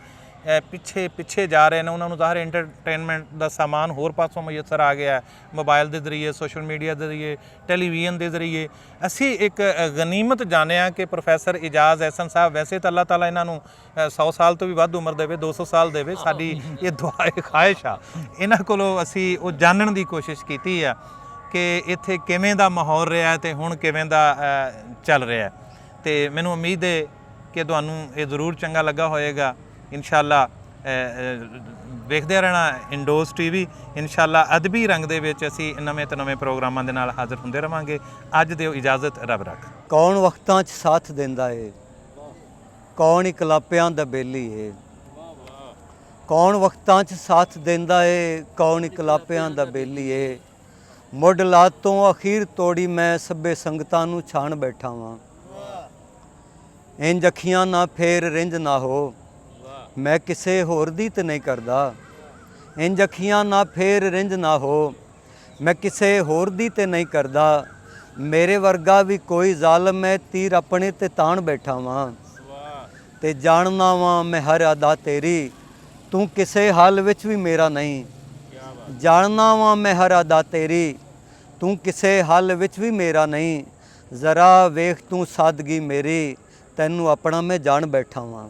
Speaker 1: ਪਿੱਛੇ ਜਾ ਰਹੇ ਨੇ, ਉਹਨਾਂ ਨੂੰ ਜ਼ਾਹਿਰ ਐਂਟਰਟੇਨਮੈਂਟ ਦਾ ਸਾਮਾਨ ਹੋਰ ਪਾਸੋਂ ਮੁਯੱਸਰ ਆ ਗਿਆ, ਮੋਬਾਈਲ ਦੇ ਜ਼ਰੀਏ, ਸੋਸ਼ਲ ਮੀਡੀਆ ਦੇ ਜ਼ਰੀਏ, ਟੈਲੀਵਿਜ਼ਨ ਦੇ ਜ਼ਰੀਏ। ਅਸੀਂ ਇੱਕ ਗਨੀਮਤ ਜਾਣਿਆ ਕਿ ਪ੍ਰੋਫੈਸਰ ਇਜਾਜ਼ ਅਹਿਸਨ ਸਾਹਿਬ, ਵੈਸੇ ਤਾਂ ਅੱਲਾਹ ਤਾਲਾ ਇਹਨਾਂ ਨੂੰ 100 ਸਾਲ ਤੋਂ ਵੀ ਵੱਧ ਉਮਰ ਦੇਵੇ, 200 ਸਾਲ ਦੇਵੇ, ਸਾਡੀ ਇਹ ਦੁਆ ਖਾਹਿਸ਼ ਆ। ਇਹਨਾਂ ਕੋਲੋਂ ਅਸੀਂ ਉਹ ਜਾਣਨ ਦੀ ਕੋਸ਼ਿਸ਼ ਕੀਤੀ ਆ ਕਿ ਇੱਥੇ ਕਿਵੇਂ ਦਾ ਮਾਹੌਲ ਰਿਹਾ ਤੇ ਹੁਣ ਕਿਵੇਂ ਦਾ ਚੱਲ ਰਿਹਾ। ਤੇ ਮੈਨੂੰ ਉਮੀਦ ਹੈ ਕਿ ਤੁਹਾਨੂੰ ਇਹ ਜ਼ਰੂਰ ਚੰਗਾ ਲੱਗਾ ਹੋਏਗਾ। ਇਨਸ਼ਾਅੱਲਾ ਵੇਖਦੇ ਰਹਿਣਾ ਇੰਡੋਜ਼ ਟੀਵੀ। ਇਨਸ਼ਾਅੱਲਾ ਅਦਬੀ ਰੰਗ ਦੇ ਵਿੱਚ ਅਸੀਂ ਨਵੇਂ ਤੋਂ ਨਵੇਂ ਪ੍ਰੋਗਰਾਮਾਂ ਦੇ ਨਾਲ ਹਾਜ਼ਰ ਹੁੰਦੇ ਰਵਾਂਗੇ। ਅੱਜ ਦਿਓ ਇਜਾਜ਼ਤ, ਰੱਬ ਰੱਖ।
Speaker 5: ਕੌਣ ਵਕਤਾਂ 'ਚ ਸਾਥ ਦਿੰਦਾ ਏ, ਕੌਣ ਇਕਲਾਪਿਆਂ ਦਾ ਬੇਲੀ ਏ। ਕੌਣ ਵਕਤਾਂ 'ਚ ਸਾਥ ਦਿੰਦਾ ਏ, ਕੌਣ ਇਕਲਾਪਿਆਂ ਦਾ ਬੇਲੀ ਏ। ਮੁੱਢ ਲਾਤ ਤੋਂ ਅਖੀਰ ਤੋੜੀ ਮੈਂ ਸਭੇ ਸੰਗਤਾਂ ਨੂੰ ਛਾਣ ਬੈਠਾ ਵਾਂ। ਇੰਜ ਅੱਖੀਆਂ ਨਾ ਫੇਰ ਰਿੰਝ ਨਾ ਹੋ, ਮੈਂ ਕਿਸੇ ਹੋਰ ਦੀ ਤੇ ਨਹੀਂ ਕਰਦਾ। ਇੰਜ ਅੱਖੀਆਂ ਨਾ ਫੇਰ ਰਿੰਝ ਨਾ ਹੋ, ਮੈਂ ਕਿਸੇ ਹੋਰ ਦੀ ਤੇ ਨਹੀਂ ਕਰਦਾ। ਮੇਰੇ ਵਰਗਾ ਵੀ ਕੋਈ ਜ਼ਾਲਮ ਹੈ, ਤੀਰ ਆਪਣੇ ਤੇ ਤਾਣ ਬੈਠਾ ਵਾਂ। ਤੇ ਜਾਣਨਾ ਵਾਂ ਮੈਂ ਹਰ ਅਦਾ ਤੇਰੀ, ਤੂੰ ਕਿਸੇ ਹਾਲ ਵਿੱਚ ਵੀ ਮੇਰਾ ਨਹੀਂ। ਜਾਣਨਾ ਵਾਂ ਮੈਂ ਹਰ ਅਦਾ ਤੇਰੀ, ਤੂੰ ਕਿਸੇ ਹਾਲ ਵਿੱਚ ਵੀ ਮੇਰਾ ਨਹੀਂ। ਜ਼ਰਾ ਵੇਖ ਤੂੰ ਸਾਦਗੀ ਮੇਰੀ, ਤੈਨੂੰ ਆਪਣਾ ਮੈਂ ਜਾਣ ਬੈਠਾ ਵਾਂ।